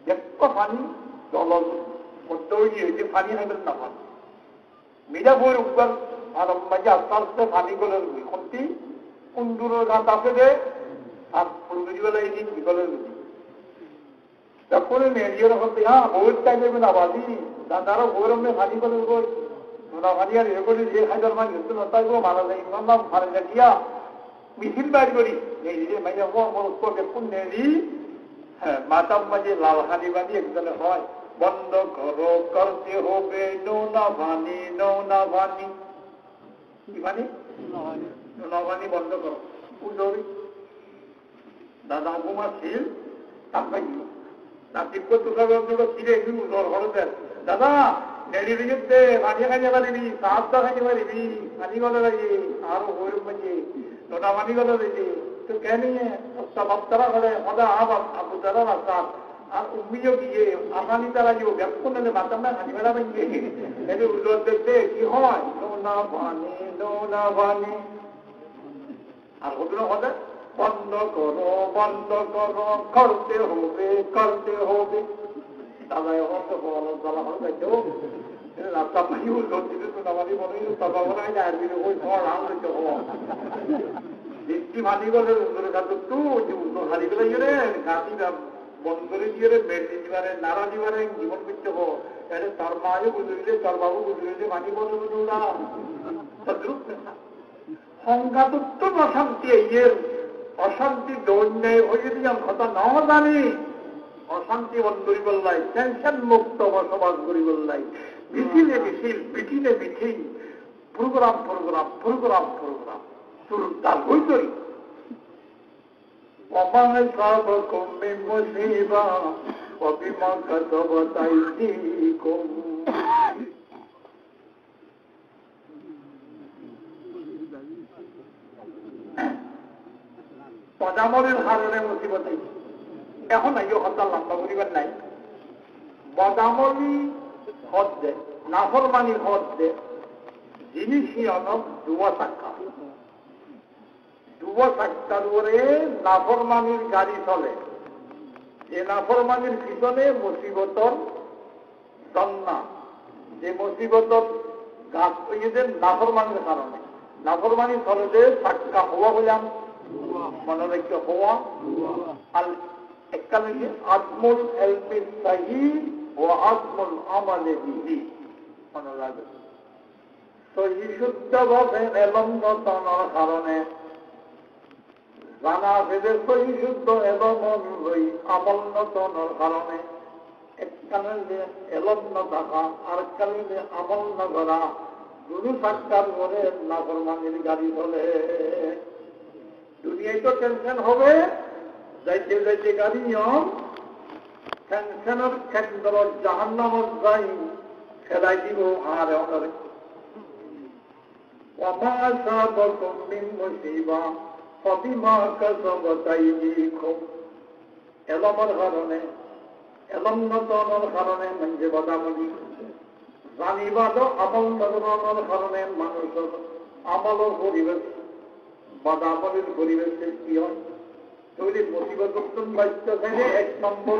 একটা পানি জল তৈরি হয়েছে পানি হাইবেন না পানি মীরা বই উপর আর মাঝে আস্তে আস্তে পানি গলে কোনটি কুন্দুরের গাছ আছে যে আর ফুলগুড়িবেলা এই দিন বিকলের বুঝি তখন মেরিয়ের হতে হ্যাঁ বউয়ের টাইম দেবেন আবাদি দাদারও বউয়ের অমনে পানি গলে বই ওরা পানি আর এ করে যে হাজার মান কিন্তু নতাই গো মারা যায় ইমান নাম মারা যা দিয়া মিছিল বাইর করি নেই রে মাইয়া মোকে কোন নেই হ্যাঁ মাতাম মাঝে লাল হানি বানি একজনে হয় বন্ধ করো করতে হবে নোনা ভানি কি বানি নোনা ভানি বন্ধ করো উজরি দাদা হুকুমা ছিল তাকাই না তিপ্প তুকাগুলো ছিঁড়ে একটু উজর হরতেন দাদা নেড়ি দিতে ভানিয়া খাইতে পারিবি সাহায্য খাইতে পারিবি পানি গলে লাগে আরো ওই মাঝে নোনা ভানি গলে লাগে তো কেন বাচ্চারা হলে সদা আবু দাদা রাস্তা আর উম্মিও গিয়ে আসানি তারা যে ব্যাপক নালে বাতাম না খানি বেড়া ভেঙে এটি উল্লোর দেখতে কি হয় নোনা ভানি আর ওগুলো হলে বন্ধ করো করতে হবে দাদা এখন তো জ্বালা হল যাইতে রাস্তা পাই উল্লোর দিতে তো নামানি মনে তবা মনে হয় আর দিলে ওই ঘর আম হইতে হওয়া দেখছি ভানি গেলে উল্লোর কাছে একটু যে উল্লোর হারি গেলে গেলে গাছি বন্ধরে দিয়ে মেটে দিবারে নাড়া দিবারে জীবন করতে হো এটা তার মায়ে বুঝলে তার বাবু বুঝলে মানি বলে বুঝল না সংঘাতত্ব অশান্তি এর অশান্তি দৈন্যায় হয়ে যদি আমি কথা ন জানি অশান্তি বন্ধুরি বললাই টেনশন মুক্ত বসবাস করি বললাই মিছিলে মিছিল প্রোগ্রাম তার বই করি وما أصابكم من مصيبة وبما كسبت أيديكم বদামলের কারণে মুসিবত এখন নাই হত্যা লম্বা করিবার নাই বদামলি হদ দে নাফরমানি হদ দে জিনিসই অনব দুয়া টাকা চাক্কার উপরে নাফরমানির গাড়ি চলে যে নাফরমানির পিছনে মুসিবতর জন্না যে মুসিবতর গাছ হইয়েছেন নাফরমানির কারণে নাফরমানি চলে যে চাক্কা হওয়া হইলাম মনে রেখে হওয়া আর একখানে আজমুল এলমি সাহি ও আজমুল আমালে বিহি মনে রাখবে সহি শুদ্ধভাবে এলম্বতনার কারণে জানা ভেদের সহি শুদ্ধ এবং অনুযায়ী আমলনতনের কারণে একখানে এলম্ন থাকা আর কালে আমল না করা দুরু সাক্ষাৎ করে নাফরমানির গাড়ি চলে দুনিয়ায় তো টেনশন হবে যাইতে যাইতে গাড়ি নিয়ম টেনশনের কেন্দ্র জাহান্নামত যাই ফেলাই দিব আর অনেক وما أصابكم من مصيبة فبما كسبت أيديكم এলমের কারণে এলমনতনের কারণে মঞ্জে বাদামলি জানিবাদ আমল নজরানোর কারণে মানুষের আমলের পরিবেশ বাদামলির পরিবেশ সৃষ্টি হয় তৈরি মুসিবত বাচ্য থেকে এক নম্বর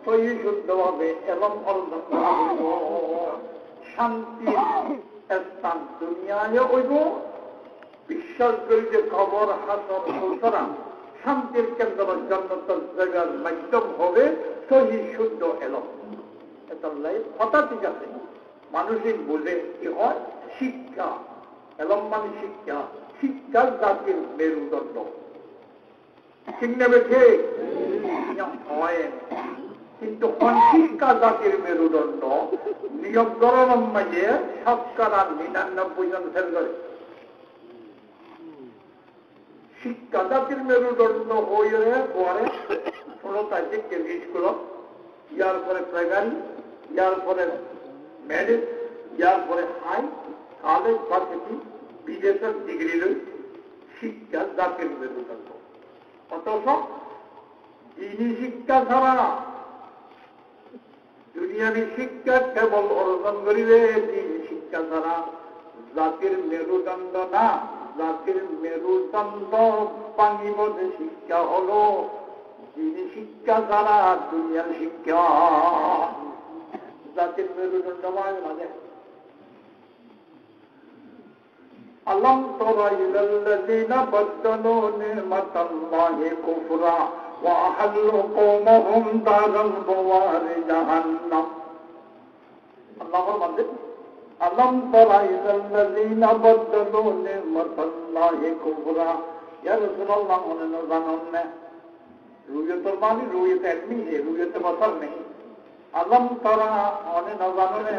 সহি শুদ্ধভাবে এলম শান্তি স্থান দুনিয়ায় হইব বিশ্বাস করি যে খবর হাসন সুতরাং শান্তির কেন্দ্র জন্নতের জায়গার মাধ্যম হবে সহি শুদ্ধ এলম এটাই কথা ঠিক আছে মানুষের বোঝে কি হয় শিক্ষা এলম মানে শিক্ষার জাতির মেরুদণ্ড ঠিক নেবে ঠিক হয় কিন্তু শিক্ষা জাতির মেরুদণ্ড নিয়োগ গণনার মাঝে 99% জন ফেল করে শিক্ষা জাতির মেরুদণ্ড হয়ে পরে 16 থেকে স্কুল ইয়ার পরে প্রাইমারি ইয়ার পরে ম্যারিজ ইয়ার পরে হাই কলেজ ভার্সিটি বিদেশের ডিগ্রি লই শিক্ষা জাতির মেরুদণ্ড অথচ দিনী শিক্ষা ছাড়া দুনিয়াবী শিক্ষা কেবল অর্জন করিবে দিন শিক্ষা ছাড়া জাতির মেরুদণ্ড না। জাতির মেরুদণ্ড ভাঙিব যে শিক্ষা হল দিন শিক্ষা ছাড়া দুনিয়ার শিক্ষা। জাতির মেরুদণ্ড মানে ألم تر إلى الذين بدلوا نعمة الله كفرا وأحلوا قومهم دار البوار جهنم الله فرماتے ألم تر إلى الذين بدلوا نعمة الله كفرا يا رسول الله उन्होंने जानने रूयत मानी रूयत एडमी है रूयत बसर नहीं अलम तरा उन्हें न जानने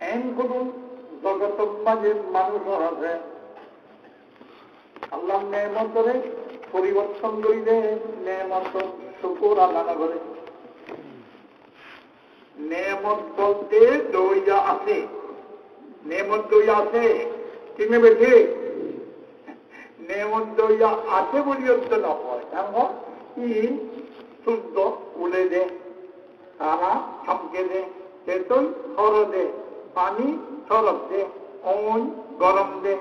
एन खुदुन জগতের মাঝে মানুষ আছে আল্লাহ নেমতরে পরিবর্তন করিলে নেমত শুকুর আদান করে। নেমত বলতে দইয়া আছে, নেমত দইয়া আছে কিনে বেঠে নেমত দইয়া আছে বলি অর্জন হয়। কেমন কি সূর্য উলে দে, তারা চমকে দে, তেতুল সর দে, পানি সরব দে, ওন গরম দে,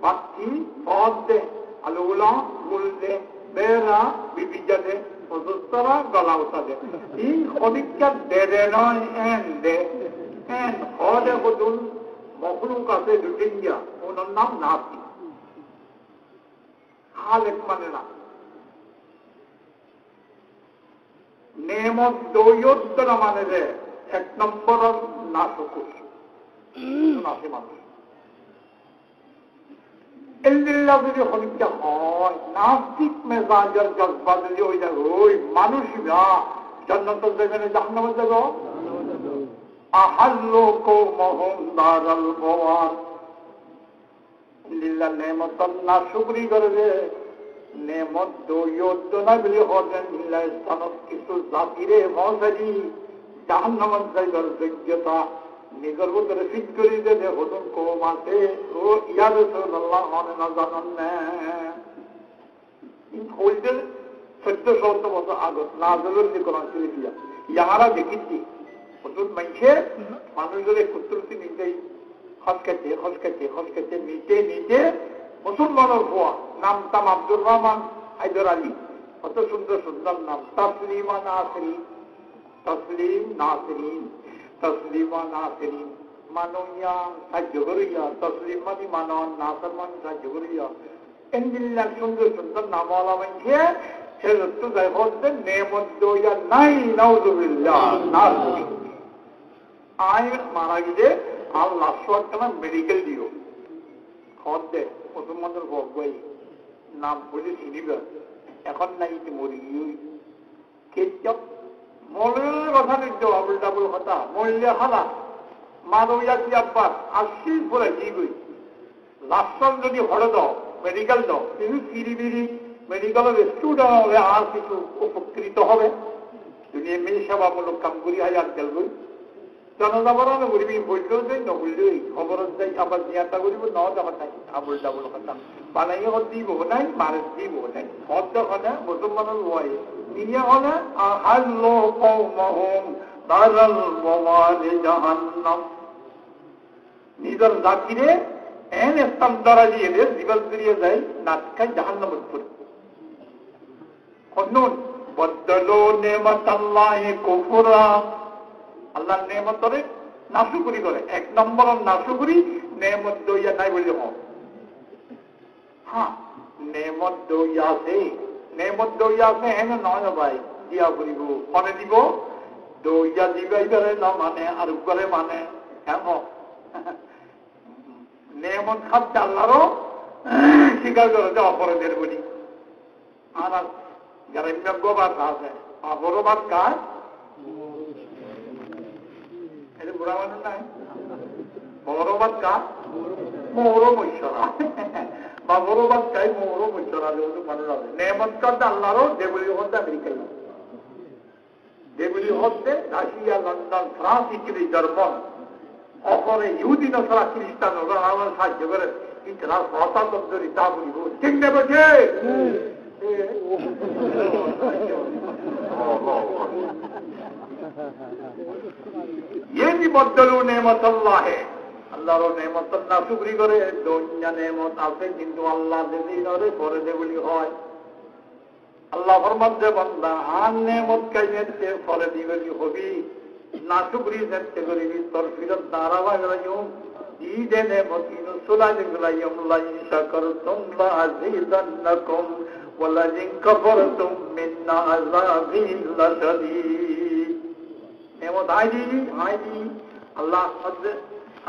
বাতি পদ দে, আলুলা গুল দে, বেড়া বিবিজা দে, অসুস্থরা গলা উঠা দে। এই অধিকার দে নয় এন দে এন হদে বদুল মখলুক আছে দুটিয়া ওনার নাম নাসি খালেক মানে না। নেমত দৈয়দ্দনা মানে যে এক নম্বর না শুকুর নাসি মানুষ এল্লিল্লাহ যদি হলিকা হয় নাস্তিক মেজাজের জজবা যদি হয়ে যাবে ওই মানুষরা জান্নাত যাবে না জাহান্নামে যাবে। আহাল্লু কওমহুম দারাল বওয়ার লিল্লাহ নেমতন না শুকরি করবে নেমত দৈয়দ্দনা বলি হলেন লিল্লাহ স্থানত কিছু জাতিরে মজারি জাহান্নামে যাইবার যোগ্যতা নিজের ভিতরে ফিট করে দিয়ে হতুন কম আছে ও ইয়ার রাসূলুল্লাহ মনে না জানেন না হইতে 1400 বছর আগত নাজলুল কোরআন শরীফ ইয়ারা দেখিছি হতুন মাইছে মানুষের কুতুরতি নিজেই হসকাতে নিতে মুসলমানের হওয়া নাম তাম আব্দুর রহমান হায়দার আলী কত সুন্দর সুন্দর নাম তসলিমা নাসরিন তসলিম নাসরিন তসলিমা নাসরিন মানইয়া সাহায্য করিয়া তসলিম মানি মানন নাসর মানি সাহায্য করিয়া এন্দিল্লাহ সুন্দর সুন্দর নামওয়ালা মানছে সে যত যাই বলতে নেমত দইয়া নাই নাউযুবিল্লাহ নাসরি আয় মারা গেলে আল্লাহ সুবহানাহু মেডিকেল দিও খত দে মুসলমানদের ভগবাই নাম বলে চিনিবা এখন নাই মরি কেচপ মৌলের কথা নিত আবুল ডাবুল কথা মৌল্যে হালা মানবিয়া কি আব্বাস আসি পরে কি কই লাস্টন যদি হড়ে দাও মেডিকেল দাও কিন্তু সিরিবিরি মেডিকেলের স্টুডেন্ট হলে আর কিছু উপকৃত হবে তুমি এমনি সেবামূলক কাম করি হাজার তেল বই জনসাধারণ করিবি বললেও যাই নবললেও খবরত যাই আবার জিয়াটা করিব ন যাবার নাই আবুল ডাবুল কথা বানাইয়ে হত দিব নাই মারে দিব নাই হত যখন মুসলমানের হয় নিয়ে হলে আহাল্লু কওমহুম দারাল বওয়ারি জাহান্নাম নিজের জাতিরে এন স্থান দ্বারা দিয়ে দে জীবন ফিরিয়ে যায় নাটকায় জাহান্নামের উপর কন্নুন বদলু নেমাতাল্লাহি কুফরা আল্লাহ নেমতরে নাশুকরি করে এক নম্বর নাশুকরি নেমত দইয়া নাই বলে হোক হ্যাঁ নেমত দইয়া আছে নেমত দইয়া আছে হ্যাঁ নয় ভাই দিয়া করিব ফলে দিব দইয়া দিবাই করে না মানে আর করে মানে হ্যাঁ নেমত খাচ্ছে আল্লাহরও স্বীকার করে যে অপরাধের বলি আর যারা গবাদ আছে বড় বাদ কাজ বুড়া মানুষ নাই বড়বাদ কা মৌরমৈশ্বরা বা বড়বাদ কাই মৌরমৈশ্বরা মানুষ আছে নেমত কাজ আল্লাহরও দেবলি হচ্ছে আমেরিকা দেবলি হচ্ছে Russia London France Italy German অপরে ইহুদি নসরা খ্রিস্টান ওরা আমার সাহায্য করে কিন্তু স্বতন্ত্রী তা বলিব ঠিক নেবে ये भी बदलू नेमत अल्लाह है আল্লাহর নেমত না শুকরি করে দুনিয়া নেমত আছে কিন্তু আল্লাহ যেদিন ওরে করে দে বলি হয় আল্লাহ ফরমান যে বান্দা আন নেমত কাইনেতে করে দি বলি হবি না শুকরি যেতে করিবি তোর ফিরত দাঁড়াবা গেলাম ই যে নেমত ইনু সুলাই গেলাম লা শাকারতুম লা আযীদান্নাকুম ওয়ালা ইন কাফারতুম মিন আযাবিল লাশাদীদ নেমত আইদি আল্লাহ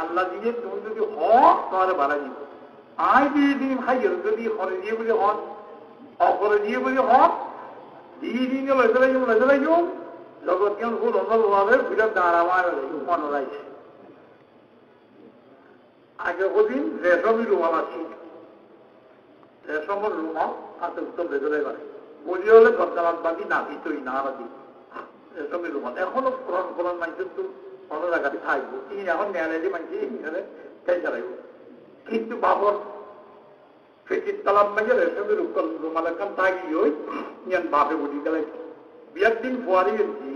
আল্লাহ দিয়ে তুমি যদি হক তোমার ভাড়া দিব আই দিয়ে দিন খাইয়ের যদি হরে দিয়ে বলে হন অপরে দিয়ে বলে হক দিয়ে দিন লেগে জগৎ কেন ভুল অন্যভাবে বিরাট দাঁড়াবার মনে রাখছে আগে ওদিন রেশমি রুমাল আছে রেশমের রুমাল হাতে উত্তম রেজলে করে বলি হলে গদ্দালাত বাকি না ভিতরি না রাখি রেশমি রুমাল এখনো পুরান মানুষের তো অন্য জায়গাতে থাকবো তিনি এখন ন্যায়ালয়ে মানছি এখানে তাই চালাইব কিন্তু বাবর ফেটির তালাম মাঝে রেশমের উপর রুমালের কান থাকি ওই ইয়ান বাপে উঠি গেলে বিয়ার দিন ফুয়ারি গেছি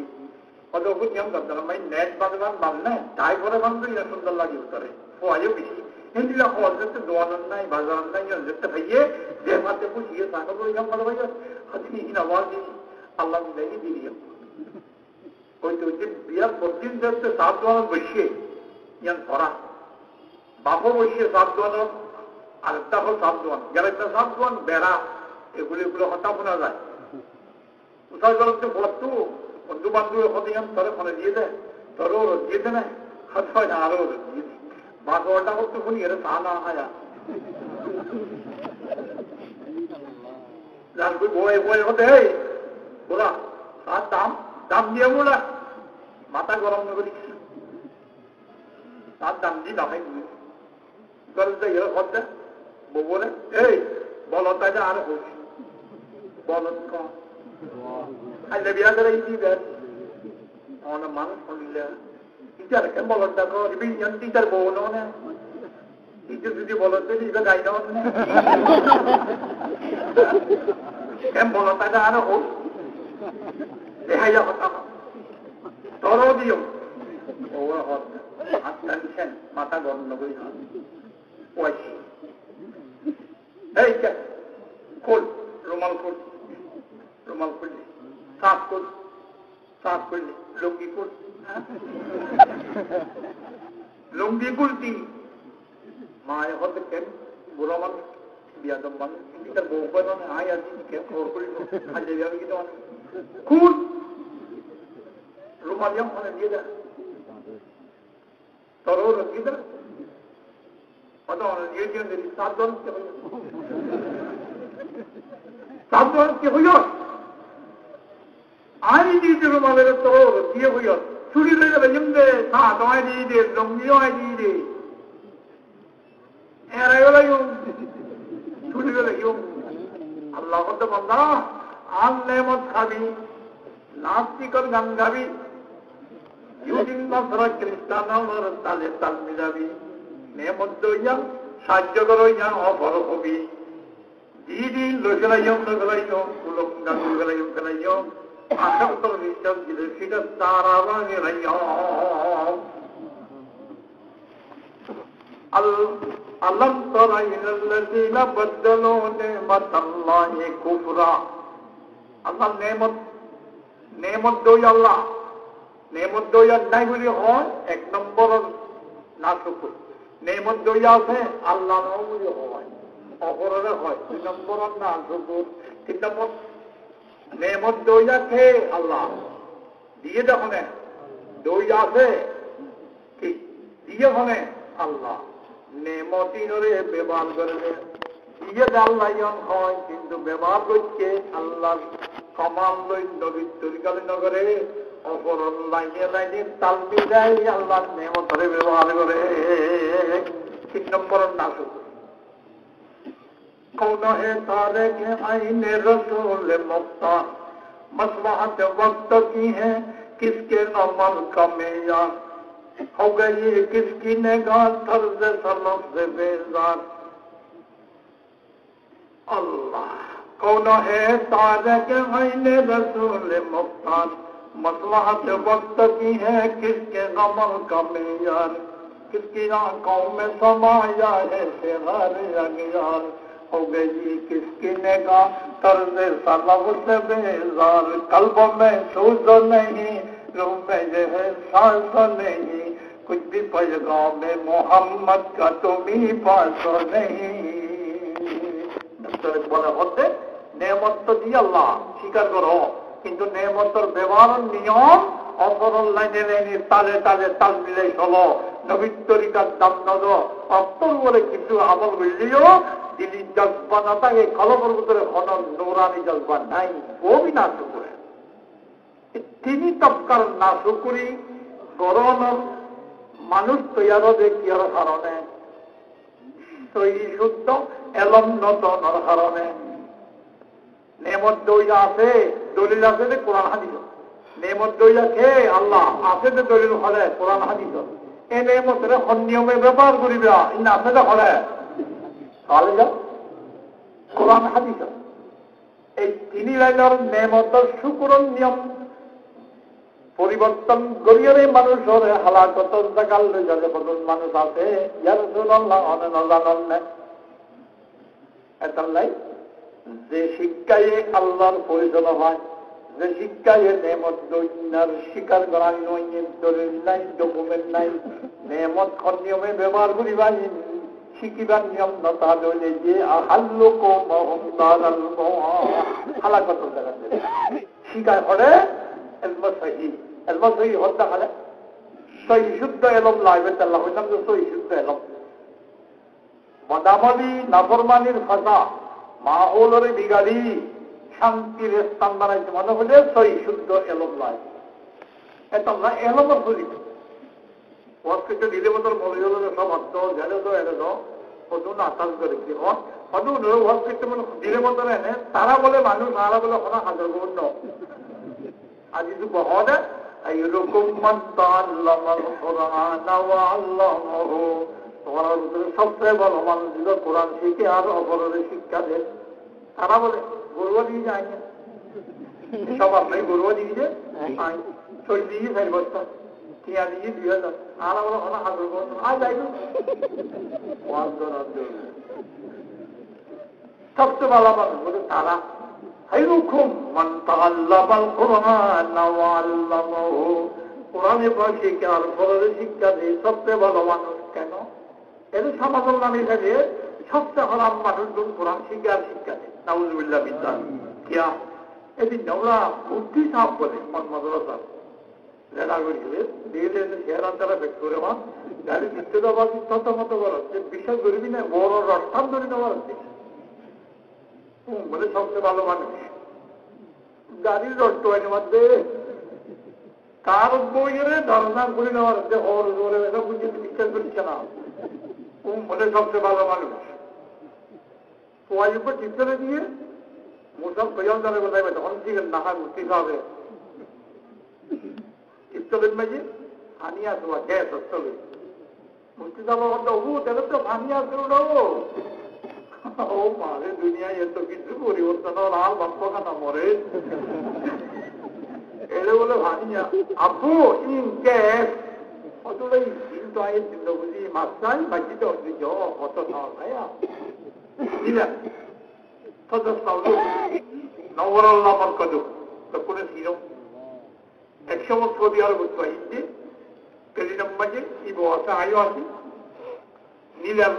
হয়তো ওকে নিয়ম করতাম ভাই নেট বাঁধবান বাঁধলে তাই করে বাঁধবে ইয়া সুন্দর লাগে উত্তরে ফুয়াইও বেশি হিন্দিরা হওয়ার যেতে দোয়ানোর নাই বাজানোর নাই ইয়ান যেতে ভাইয়ে যে মাতে বুঝিয়ে তাকে বলে ইয়াম ভালো ভাইয়া হাতি হিন আওয়াজ দিই আল্লাহ মিলাই দিয়ে ওই তো বিয়ার প্রতিদিন যাচ্ছে সাত দোয়ানোর বসিয়ে ইয়ান করা বাপও বসিয়ে সাত দোয়ানোর আরেকটা হল সাত দোয়ান যার একটা সাত দোয়ান বেড়া এগুলো হঠাৎ শোনা যায় কোথায় গেল তো বলতো বন্ধু বান্ধবের হতে ইয়ান তোরে ফোনে দিয়ে দেয় তোরও দিয়ে দে না হাত হয় না আরো দিয়ে দে বাঘ ওটা করতে শুনি এর তা না আয়া যার কই বয়ে হতে হে ওরা তার দাম দিয়ে বলা মাথা গরম না করিস তার দাম দিয়ে দামে গরজে এর হতে বলে এই বলতা যা আর হোক বলত কম আইলে বিয়া করে দিবে অন মানুষ শুনলে টিচার কেন বলতা কো ইবি ইয়ান টিচার বলো না টিচার যদি বলতে দিবে গাই দাও না কেন বলতা যা আর হোক দেখাইয়া কথা তরো দিও ও হত হাত টানছেন মাথা গরম না করি ওই এই কে খোল রুমাল খুললি সাফ করলি লুঙ্গি খুলতি মায়ের হতে কেন বুড়ো মানুষ বিয়াদম মানুষ তার বউ বানানো আয় আর কেন খবর করিল আজ যাবে কিন্তু খুল রুমাল যেমন মানে দিয়ে দেয় তরও রঙিয়ে দেয় অত দিয়ে দিয়ে দেরি সাত কে হইল আই দিয়ে রুমালের তরও দিয়ে হইল ছুরি হয়ে গেলে যেমন সা তোমায় দিয়ে দে লঙ্গিও আয় দিয়ে দে এরাই গেল ছুরি গেলে আল্লাহ করতে বন্ধা আল নেমত খাবি নাস্তিকর গান গাবি ইহুদিন নাসরা খ্রিস্টান তালে তাল মিলাবি নেমত দইয়া সাহায্য করো ইয়া অফর হবি দিদি লোকলাইম কুলঙ্গা কুলগালাইম আশা তো বিশ্বাস দিলে সেটা তারা গেলাইম আল্লাহ তরা ইলাল্লাযিনা বাদদালু নি'মাতাল্লাহি কুফরা আল্লাহ নেমত দই আল্লাহ নেমত দইয়া নাই বলি হয় এক নম্বর না শুকুর নেমত দইয়া আছে আল্লাহ নাও বলি হয় অপরাধে হয় 2 নম্বর না শুকুর 3 নম্বর নেমত দইয়া কে আল্লাহ দিয়ে দেখো না দইয়া আছে ঠিক দিয়ে হনে আল্লাহ নেমতিনরে ব্যবহার করে দিয়ে আল্লাহ হয় কিন্তু ব্যবহার করছে আল্লাহ কমাল লই নবী তরিকালে নগরে অপরণ লাইনে তাল মিলাই আল্লাহ নেমতরে ব্যবহার করে 3 নম্বর না শুধু कौन है तारे के आईने रसूल मुक्ता मसलहत वक्त की है किसके अमल का मेयार हो गई किसकी निगाह तर्ज सलफ से बेजार अल्लाह कौन है तारे के आईने रसूल मुक्ता मसलहत वक्त की है किसके गमल का मेयार, किसकी आंखों में समाया है शेगार अगियार, हो गई किसकी निगाह तर्ज सलब से बेजार, कल्ब में सूज नहीं रूह में यह सांस नहीं, कुछ भी पैगाम में मोहम्मद का तुम्ही पास नहीं। বলে হতে নেমত তো দিয়ে আল্লাহ স্বীকার করো, কিন্তু নেমতের ব্যবহার নিয়ম অপরল লাইনে লাইনে তালে তালে তাল মিলে চলো, নবীর তরিকার দাম নদ অত্তর করে কিছু আমল বুঝলিও দিলি জজবা না থাকে, কলমের ভিতরে ঘন নৌরানি জজবা নাই, ও বি না শুকুরে তিনি তবকার না শুকুরি গরমের মানুষ তৈয়ার দেখিয়ার কারণে তৈরি শুদ্ধ এলম নতনের কারণে নেমত দইয়া আছে, দলিল আছে যে কোরআন হাদিস, নেমত দইয়া খেয়ে আল্লাহ আছে যে দলিল হলে কোরআন হাদিস, এই নেমতের নিয়মে ব্যবহার করিবা ইন আছে যে হলে তাহলে যা কোরআন হাদিস। এই তিনি লাইনের নেমতের শুকুরের নিয়ম পরিবর্তন করিয়ে মানুষের হালাকত জাগাল লই যাবে বদল মানুষ আছে ইয়া রাসূলুল্লাহ অনেক জানান না এতাল্লাই যে শিক্ষায় আল্লাহর পরিচয় হয়, যে শিক্ষায় নেমত দৈন্যার স্বীকার করার নয়, দলিল নাই, ডকুমেন্ট নাই, নেমত নিয়মে ব্যবহার করিবাই শিখিবার নিয়ম নতা দলে যে আহাল্লোক মহম্মদার হালাকত জায়গা শিকায় হলে এলমসহি এলমসহি হত্যা খালে সহি শুদ্ধ এলম লাগবে তাল্লাহ হইলাম যে সহি শুদ্ধ এলম বদামলি নাফরমানির ফাঁসা মাহৌলের বিগাড়ি শান্তির স্থান বানাইতে মনে হলে সহি শুদ্ধ এলম লাগবে এটা না এলমের বুঝি ওয়াজকে দিলে মতন মনে হলো সব অর্থ ঝেলে তো এনে তো কত আতাল করে কি কত ওয়াজ করতে মানে দিলে মতন এনে তারা বলে মানুষ তারা বলে ওখানে হাজার গুণ আজ কিছু বহদে এইরকম তোমার ভিতরে সবচেয়ে ভালো মানুষ যদি কোরআন শিখে আর অপরের শিক্ষা দেয়, তারা বলে গরুয়া দিয়ে যায় না সব আপনাকে গরুয়া দিয়ে যে চল্লিশ দিয়ে 4 বস্তা টিয়া দিয়ে 2000 আর আমরা ওখানে হাজার গুণ আর যাই সবচেয়ে ভালো মানুষ বলে তারা خيركم من تعلم القرآن وعلمه, কোরআনে শিক্ষা আর ফরজের শিক্ষা দিয়ে সবচেয়ে ভালো মানুষ কেন? এর সমাজের নামে থাকে সবচেয়ে খারাপ মানুষজন কোরআন শিক্ষা আর শিক্ষা দেয়। নাউজুবিল্লাহ বিল্লাহ কিয়া এদিন ওরা বুদ্ধি সাপ বলে মাদ্রাসা লেখা করেছিল দিয়ে চেহারা তারা ব্যক্ত করে মা গাড়ি দিতে দেওয়া তত মতো করাচ্ছে, বিশ্বাস করবি না বড় রষ্ঠান ধরে নেওয়া হচ্ছে বলে সবচেয়ে ভালো মানুষ গাড়ির রষ্ট হয়নি মধ্যে কার বইয়ের ধারণা করে নেওয়ার হচ্ছে ওর জোরে বুঝে বিশ্বাস করছে না বলে সবচেয়ে ভালো মানুষ পোয়াই উপর চিত্রে দিয়ে মুসল কয়াল যাবে কোথায় তখন ঠিক না হয় মুক্তি হবে চিত্তলের মাঝে ফানি আসবা গ্যাস হস্তলে মুক্তি যাবো ও তাহলে তো ফানি আসবে ওটাও ও মারে দুনিয়ায় এত কিছু পরিবর্তন আর বাপ্পা না মরে এলে বলে ভানিয়া আপু ইন গ্যাস অতটাই কিন্তু আয়ের চিন্তা বুঝি মাস্টার বাকি তো কত খাওয়া খায়া দিলেন নবরাল্লাহ মরকদ তখন ছিল 100 বছর আর বুঝতে হিন্দি পেলিনাম মাঝে ই বসা আয়ো আসি নিলাম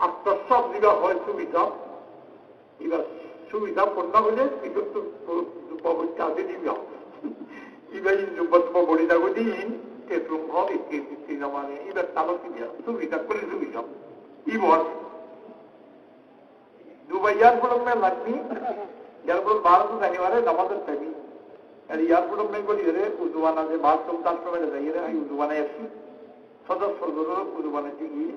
আপনার সব দিবা হয় সুবিধা, এবার সুবিধা পূর্ণ হলে কিন্তু আছে দিবা এবার বড়িটা দিন তেতুম হবে মানে এবার তালক দিয়া সুবিধা করে সুবিধা ইবর দুবাই এয়ারপোর্ট में लगनी एयरपोर्ट बाहर तो जाने वाले नमाज़ तभी यार एयरपोर्ट में बोली रे उजुवाना से बात तुम ताश में जाइए रे उजुवाना ऐसी सदस्य फरजोर उजुवाना चाहिए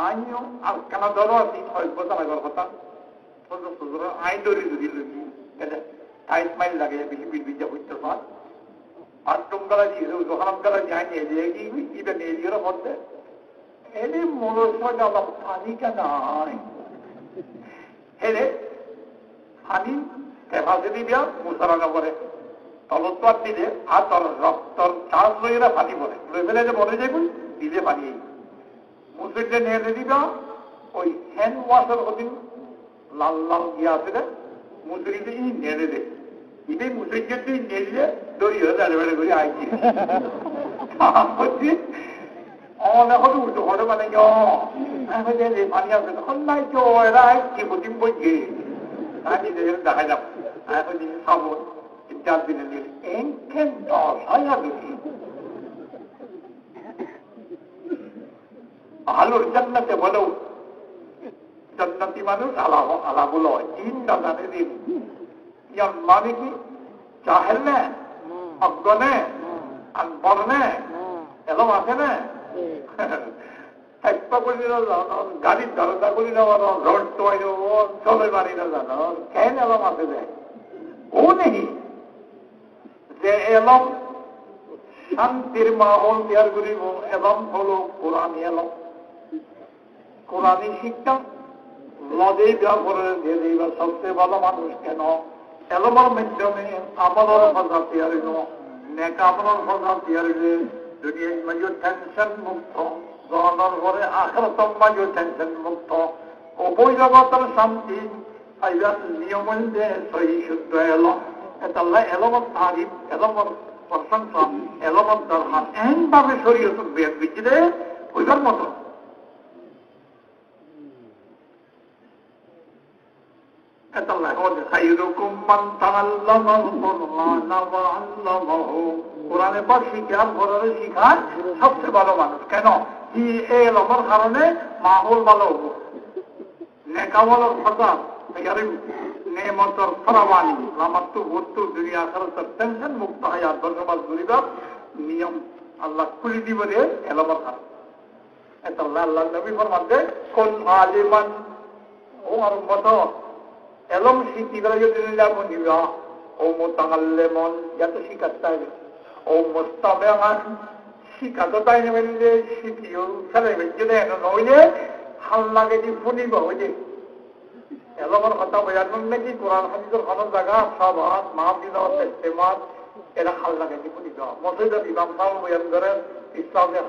আইনও আর কেনা ধরো আপনি বসা লাগার কথা আইন ধরি যদি লুকি টাইট মাইল লাগে বেশি বিজা হইতে পার আর টুমগালা দিয়ে দোকান গালা যাই নিয়ে যে ইবে নিয়ে গিয়ে মধ্যে এনে মনসা গালা পানি কেন হেলে পানি তেভাসে দিবিয়া মুসারা না করে তলত্বার দিলে আর রক্তর চাষ লইরা পানি পড়ে লই ফেলে যে বলে যাইব দিলে পানি মুসলিমদের নেড়ে দিবা ওই হ্যান্ড ওয়াশের ওদিন লাল লাল গিয়া আছে রে মুসলিমদের ই নেড়ে দে ইবে মুসলিমদের তুই নেড়ে দড়ি হয়ে দাঁড়ে বেড়ে করে আইছি এখন উল্টো ঘরে মানে পানি আছে তখন নাই তো এরা কি প্রতিম বইছে দেখা যাব এখন সাবন 4 দিনে দিলে এনখেন 10,000 বেশি আলোর জান্নাতে বলো জান্নাতি মানুষ আলা বলো চিন্তা জানে দিন ইয়ার মানে কি চাহেল নে অজ্ঞনে আনপড় নে এরকম আছে না একটা করি না জানো গাড়ির দরজা করি না রোড তো চলে বাড়ি না জানো কেন এরকম আছে যায় ও নেই যে এলম শান্তির মাহল তৈরি করিব এলম হল কোরআনী এলম কোরআনী শিক্ষা লজেই ব্যবহারে দিয়ে দিবা সবচেয়ে ভালো মানুষ কেন এলমের মাধ্যমে আমলের ফসল তৈরি নেক আমলের ফসল তৈরি দুনিয়ার মাঝে টেনশন মুক্ত জনের ঘরে আখিরাতের মাঝে টেনশন মুক্ত উভয় জগতের শান্তি নিয়মন যে সহি শুদ্ধ এলম এটা এলমের তারিফ এলমের প্রশংসা এলমের দরকার এমনভাবে শরীয়তের বেদ বিচিলে ওইটার মতো এটা খায়রুকুম মান তাআল্লামাল কুরআনা ওয়া আল্লামাহু কোরআনে পাক শিখার ঘরে শিখার সবচেয়ে ভালো মানুষ কেন কি এই এলমের কারণে মাহৌল ভালো হবো নেকামলের কথা নেমতর ফরাবানি লামাত্তু ভর্তু দুনিয়া আখিরাতের টেনশন মুক্ত হয় আর ধন্যবাদ করিবার নিয়ম আল্লাহ খুলে দিব রে এলমের কারণে এটা আল্লাহ নবী ফরমাতে কোন আলিমান ও আর মত এলম শিখি গেলে যদি নিলাম নিবা ও মোতাল্লেমন যত শিখাতে হবে ও মোস্তাবেআন শিখাতে তাই নেবে শিখিও ছেলে বেঁচে দেয় নইলে হাল লাগে যে ফুনিব ওই যে এলমের কথা বোঝানোর নাকি কোরআন হাদিসের কোন জায়গা সবাদ মাহফিলত ইজতেমাত এরা হাল লাগে যে ফুনিব মসজিদের ইমাম সাহেব বয়ান করেন ইসলামের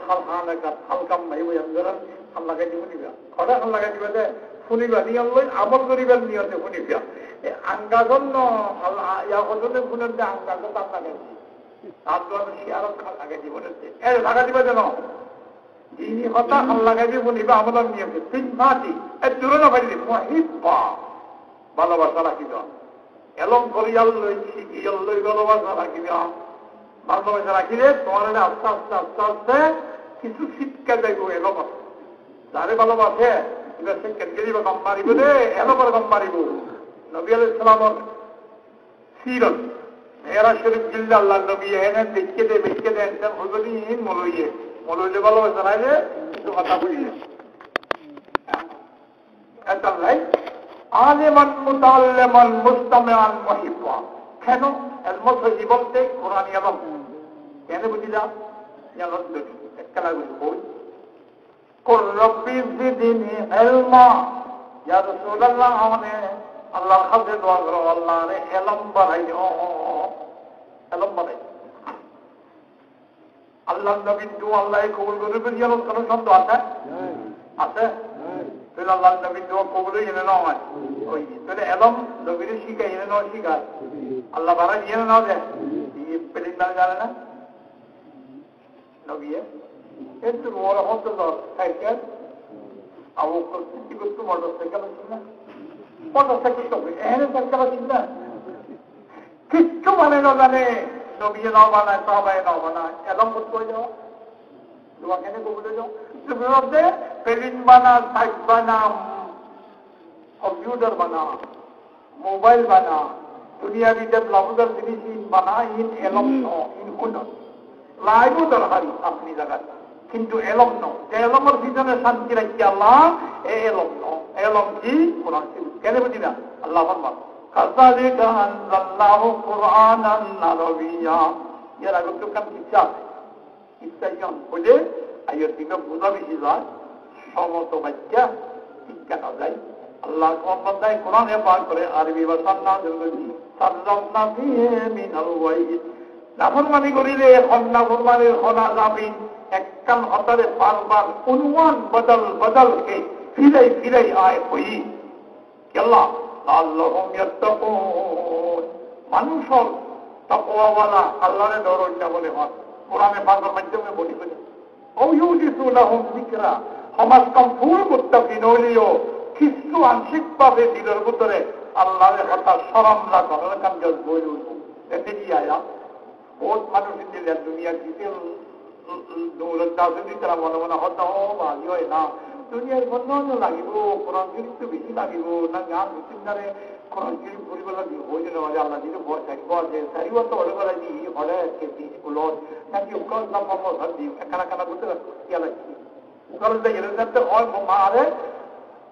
হালকাম ভাই বয়ান করেন হাল লাগে যে ফুনিবা ঘরে হাল লাগে দিবে যে ফুনিবা নিয়ম লই আমল করিবার নিয়তে ফুনিবা আঙ্গাজন্য ইয়া হজনে ফুনের যে আঙ্গাজ তার লাগে তার জন্য শিয়ারত খাল লাগে জীবনের এর লাগা দিবে যেন যিনি কথা হাল লাগাই দিব নিবা আমলের নিয়মে তিন মাটি এর দূরে না পারি মহিব্বা ভালোবাসা রাখিব এলম করিয়াল লই শিখিয়াল লই ভালোবাসা রাখিব ভালোবাসা রাখিলে তোমার আস্তে আস্তে আস্তে আস্তে কিছু শিক্ষা যাইব এলম যারে ভালোবাসে সে কেন্দ্রীয় গম মারিব রে এলমের গম মারিব নবী আলাইহিস সালামের সিরত মেরা শরীফ জিল্লা আল্লাহ নবী এনে দেখে দেন হুজুরি মলইয়ে মলইলে ভালোবাসা রাইলে কিছু কথা বুঝিয়ে এটা নাই আলিমান মুতাআল্লিমান মুস্তামিআন মুহিব্বা কেন এলমত জীবনতে কোরআন এলম কেন বুঝিলা এলম দুটি একলা বই কুর রব্বি জিদনি ইলমা ইয়া রাসূলুল্লাহ আমনে আল্লাহর কাছে দোয়া করো আল্লাহ রে এলম বাড়াইও এলম বাড়াই আল্লাহ নবী দোয়া আল্লাহ কবুল করবে এর কোনো সন্দেহ আছে আছে তাহলে আল্লাহ নবী দোয়া কবুল হইলে না হয় ওই তাহলে এলম নবীর শিখাই এনে না শিখায় আল্লাহ বাড়াই এনে না দেয় এই পেলিন্দার জানে না নবী একটু বড় হতো তো সাইকেল আবু কি করতে মোটরসাইকেল আছে না মোটরসাইকেল তো এখানে সাইকেল আছে না কিচ্ছু মানে না জানে নবী নাও বানায় সাহাবায়ে নাও বানায় এলম করতে যাও দোয়া কেন কবুলে যাও তুমি বলতে পেলিন বানা সাইক বানা কম্পিউটার বানা মোবাইল বানা দুনিয়াবি ডেভেলপমেন্টের জিনিস বানা ইন এলম নো ইন কুন লাইবো দরকারি আপনি জায়গা কিন্তু এলম নো এলমের ভিতরে শান্তি রাখি আল্লাহ এলম নো এলম কি কোরআন কেন বুঝি না আল্লাহ ফরমান কাযালিকা আনজালনাহু কুরআনান আরাবিয়্যা এর আগে তো কাম ইচ্ছা ইচ্ছাজন বলে আইয়র দিকে বুঝা বেশি যায় সমত বাচ্চা শিক্ষা না যায় আল্লাহ কোরআন কোরআনে পাক করে আরবি ভাষা না জানলে সাররাফনা ফিহি মিনাল ওয়াইদ নাফরমানি করিলে এখন নাফরমানির হনা যাবি এককাল হতারে বারবার উনওয়ান বদলকে ফিরাই ফিরাই আয় হই কেল্লা আল্লাহুম ইয়াত্তাকুন মানুষ তাকওয়াওয়ালা আল্লাহরে ডরইটা বলে হয় কোরআনে পাকের মাধ্যমে বলি বলি ও ইউদিসুলাহুম যিকরা সমাজ সম্পূর্ণ মুত্তাকিন হইলেও কিছু আংশিকভাবে দিলের ভিতরে আল্লাহরে কথা স্মরণ রাখার কাম জল বই উঠব এতে কি আয়া বহুত মানুষ দিলেন দুনিয়া দিতে তারা মনে মনে হতো ভাবি হয় না দুনিয়ার বন্ধ লাগিব কোরআন শরীফ বেশি লাগিব না গান চিন্তারে কোরআন শরীফ পড়িব লাগিব ওই জন্য আল্লাহ দিলে ভয় থাকবো যে চারিবার তো হলে বলা দি হলে স্কুলত নাকি উকাল নাম ভাব দি কানা কানা বুঝতে ইয়া লাগছি উকাল গেলে যাতে হয় মারে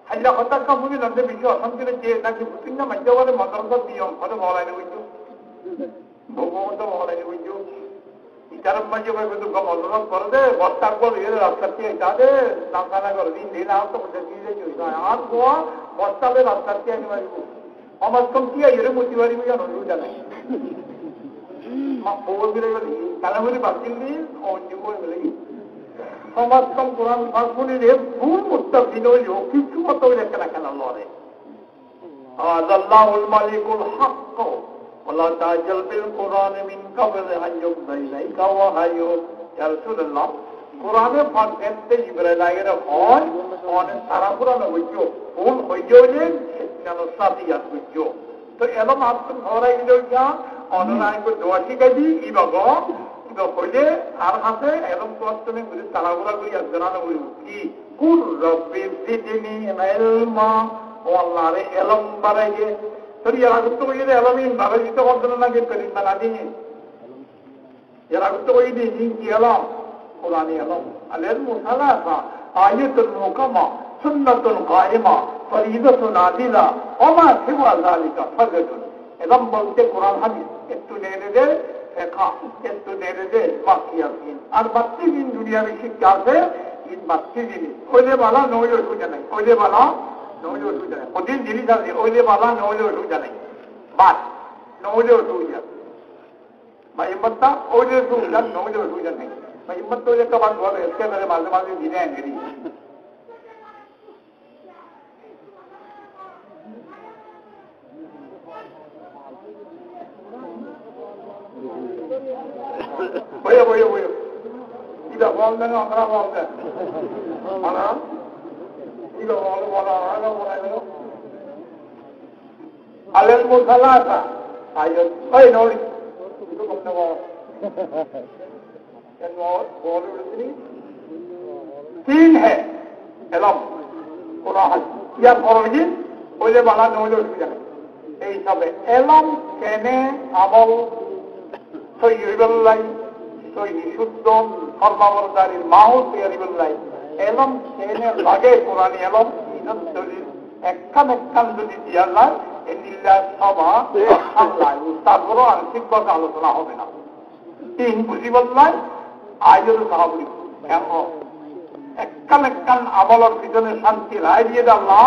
হাইলা হতার কামুনি নন্দে বেশি অশান্তিরে যে নাকি বুঝিন না মাঝে বলে মাদ্রাসার নিয়ম হলে মহলাইনে বুঝছো ভগবন্ত মহলাইনে বুঝছো ইটার মাঝে মনোরম করে দে বস্তার পর রাস্তা দিয়ে যাবে নামখানা করে দিন দিন আর তো আর গোয়া বস্তাবে রাস্তা দিয়ে আনি পারিব আমার কম কি এর মতি পারিব জানো জানে খবর দিলে গেলি কালামুরি বাতিল দিন অন্য করে বলে সমাজ কম কোরআন ফাঁকুনিরে ভুল মুত্তাকিন হইলেও কিছু মতো হইলে কেনা কেনা লড়ে আল্লাহুল মালিকুল হক ولا تعجل بالقرآن من قبل أن يقضى إليك وحيه يا رسول الله قرآن পাক এতে জিবরাইল আগের হয় অনেক সারা কোরআন হইছো ভুল হইছো যে সেখানে সাথিয়াত হইছো তো এলম আপনি ধরাই দিল যা অনলাইন করে দোয়া শিখাই দি ইবাগ ইবা হইলে আর হাতে এলম কোয়াস্তনে বুঝে তাড়াহুড়া করি আর জানানো হইল কি কুল রব্বি জিদনি ইলমা ও আল্লাহরে এলম বাড়াইয়ে يراغتو ويدي علمين بغيتو قدرنا نجيب كريم بنادين يراغتو ويدي جينكي علم قرآني علم العلم ثلاثة آية محكمة سنة قائمة فريضة عادلة وما سوى ذلك فرد علم بولتے قرآن حدیث একটু নেড়ে দে ফিকহ একটু নেড়ে দে বাকিয়াতিন আর 32 দিন দুনিয়া में শিক্ষা আছে ইন 32 দিন কইলে বালা নয় অসুবিধা নাই কইলে বালা নইলে অসুবিধা নেই প্রতিদিন জিনিস আছে ওইলে বালা নইলে অসুবিধা নেই বাস নইলে অসুবিধা বা হিম্মতটা ওইলে অসুবিধা নইলে অসুবিধা নেই বা হিম্মত তো একটা বাদ বলে এসে মেরে মাঝে মাঝে দিনে এনে দিই বইয়ে বইয়ে বইয়ে এটা বলবেন আমরা বলবেন আমরা العلم ثلاثة أي نوري तीन है एलम कुरान या फरजिन ওইলে বালা নইলে অসুবিধা নেই এই হিসাবে এলম কেনে আমল সই হইবেল্লাই সই শুদ্ধ কর্মাবরদারির মাহল তৈরিবেল্লাই এলম কেনে লাগে কোরআনী এলম ইজন দলিল একখান একখান যদি দিয়া যায় এদিল্লা সভা আল্লাহ তারপরও আংশিকভাবে আলোচনা হবে না তিন বুঝিবল্লাই আয়োজন সাহাবি একখান একখান আমলের পিছনে শান্তি রায় দিয়ে আল্লাহ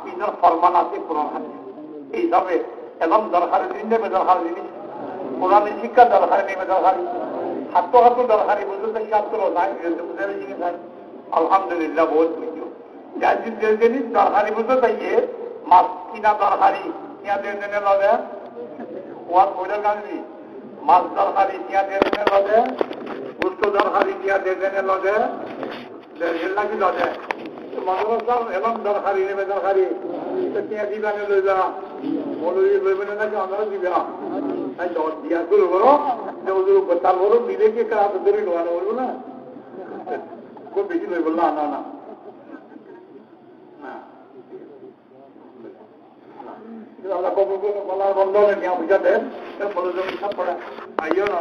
ইজন ফরমান আছে কোরআন হাদিস এই হিসাবে এলম দরকারি দিন নেবে দরকারি জিনিস কোরআনী শিক্ষা দরকারি নেবে দরকারি হাত হাত দরকারি বুঝতে ছাত্র নাই বুঝে জিনিস হয় আলহামদুলিল্লাহ বহুত বুঝো যার জিনিস দরকারি বুঝতে চাইয়ে মাছ কিনা দরকারি কিনা দেনে লগে ওয়ার বইলে গানবি মাছ দরকারি কিনা দেনে লগে গুস্ত দরকারি কিনা দেনে লগে লাগি লগে মাদ্রাসার এবং দরকারি নেবে দরকারি কিনা দিবানে লইবা মৌলবী লইবে নাকি আমরা দিবে না তাই দিয়া শুরু করো তার বড় বিবেকে কাজ ধরে লোয়ানো বলবো না খুব বেশি লইব না না না বলার বন্ধ নেওয়া বুঝাতে বলে সব পড়া আইও না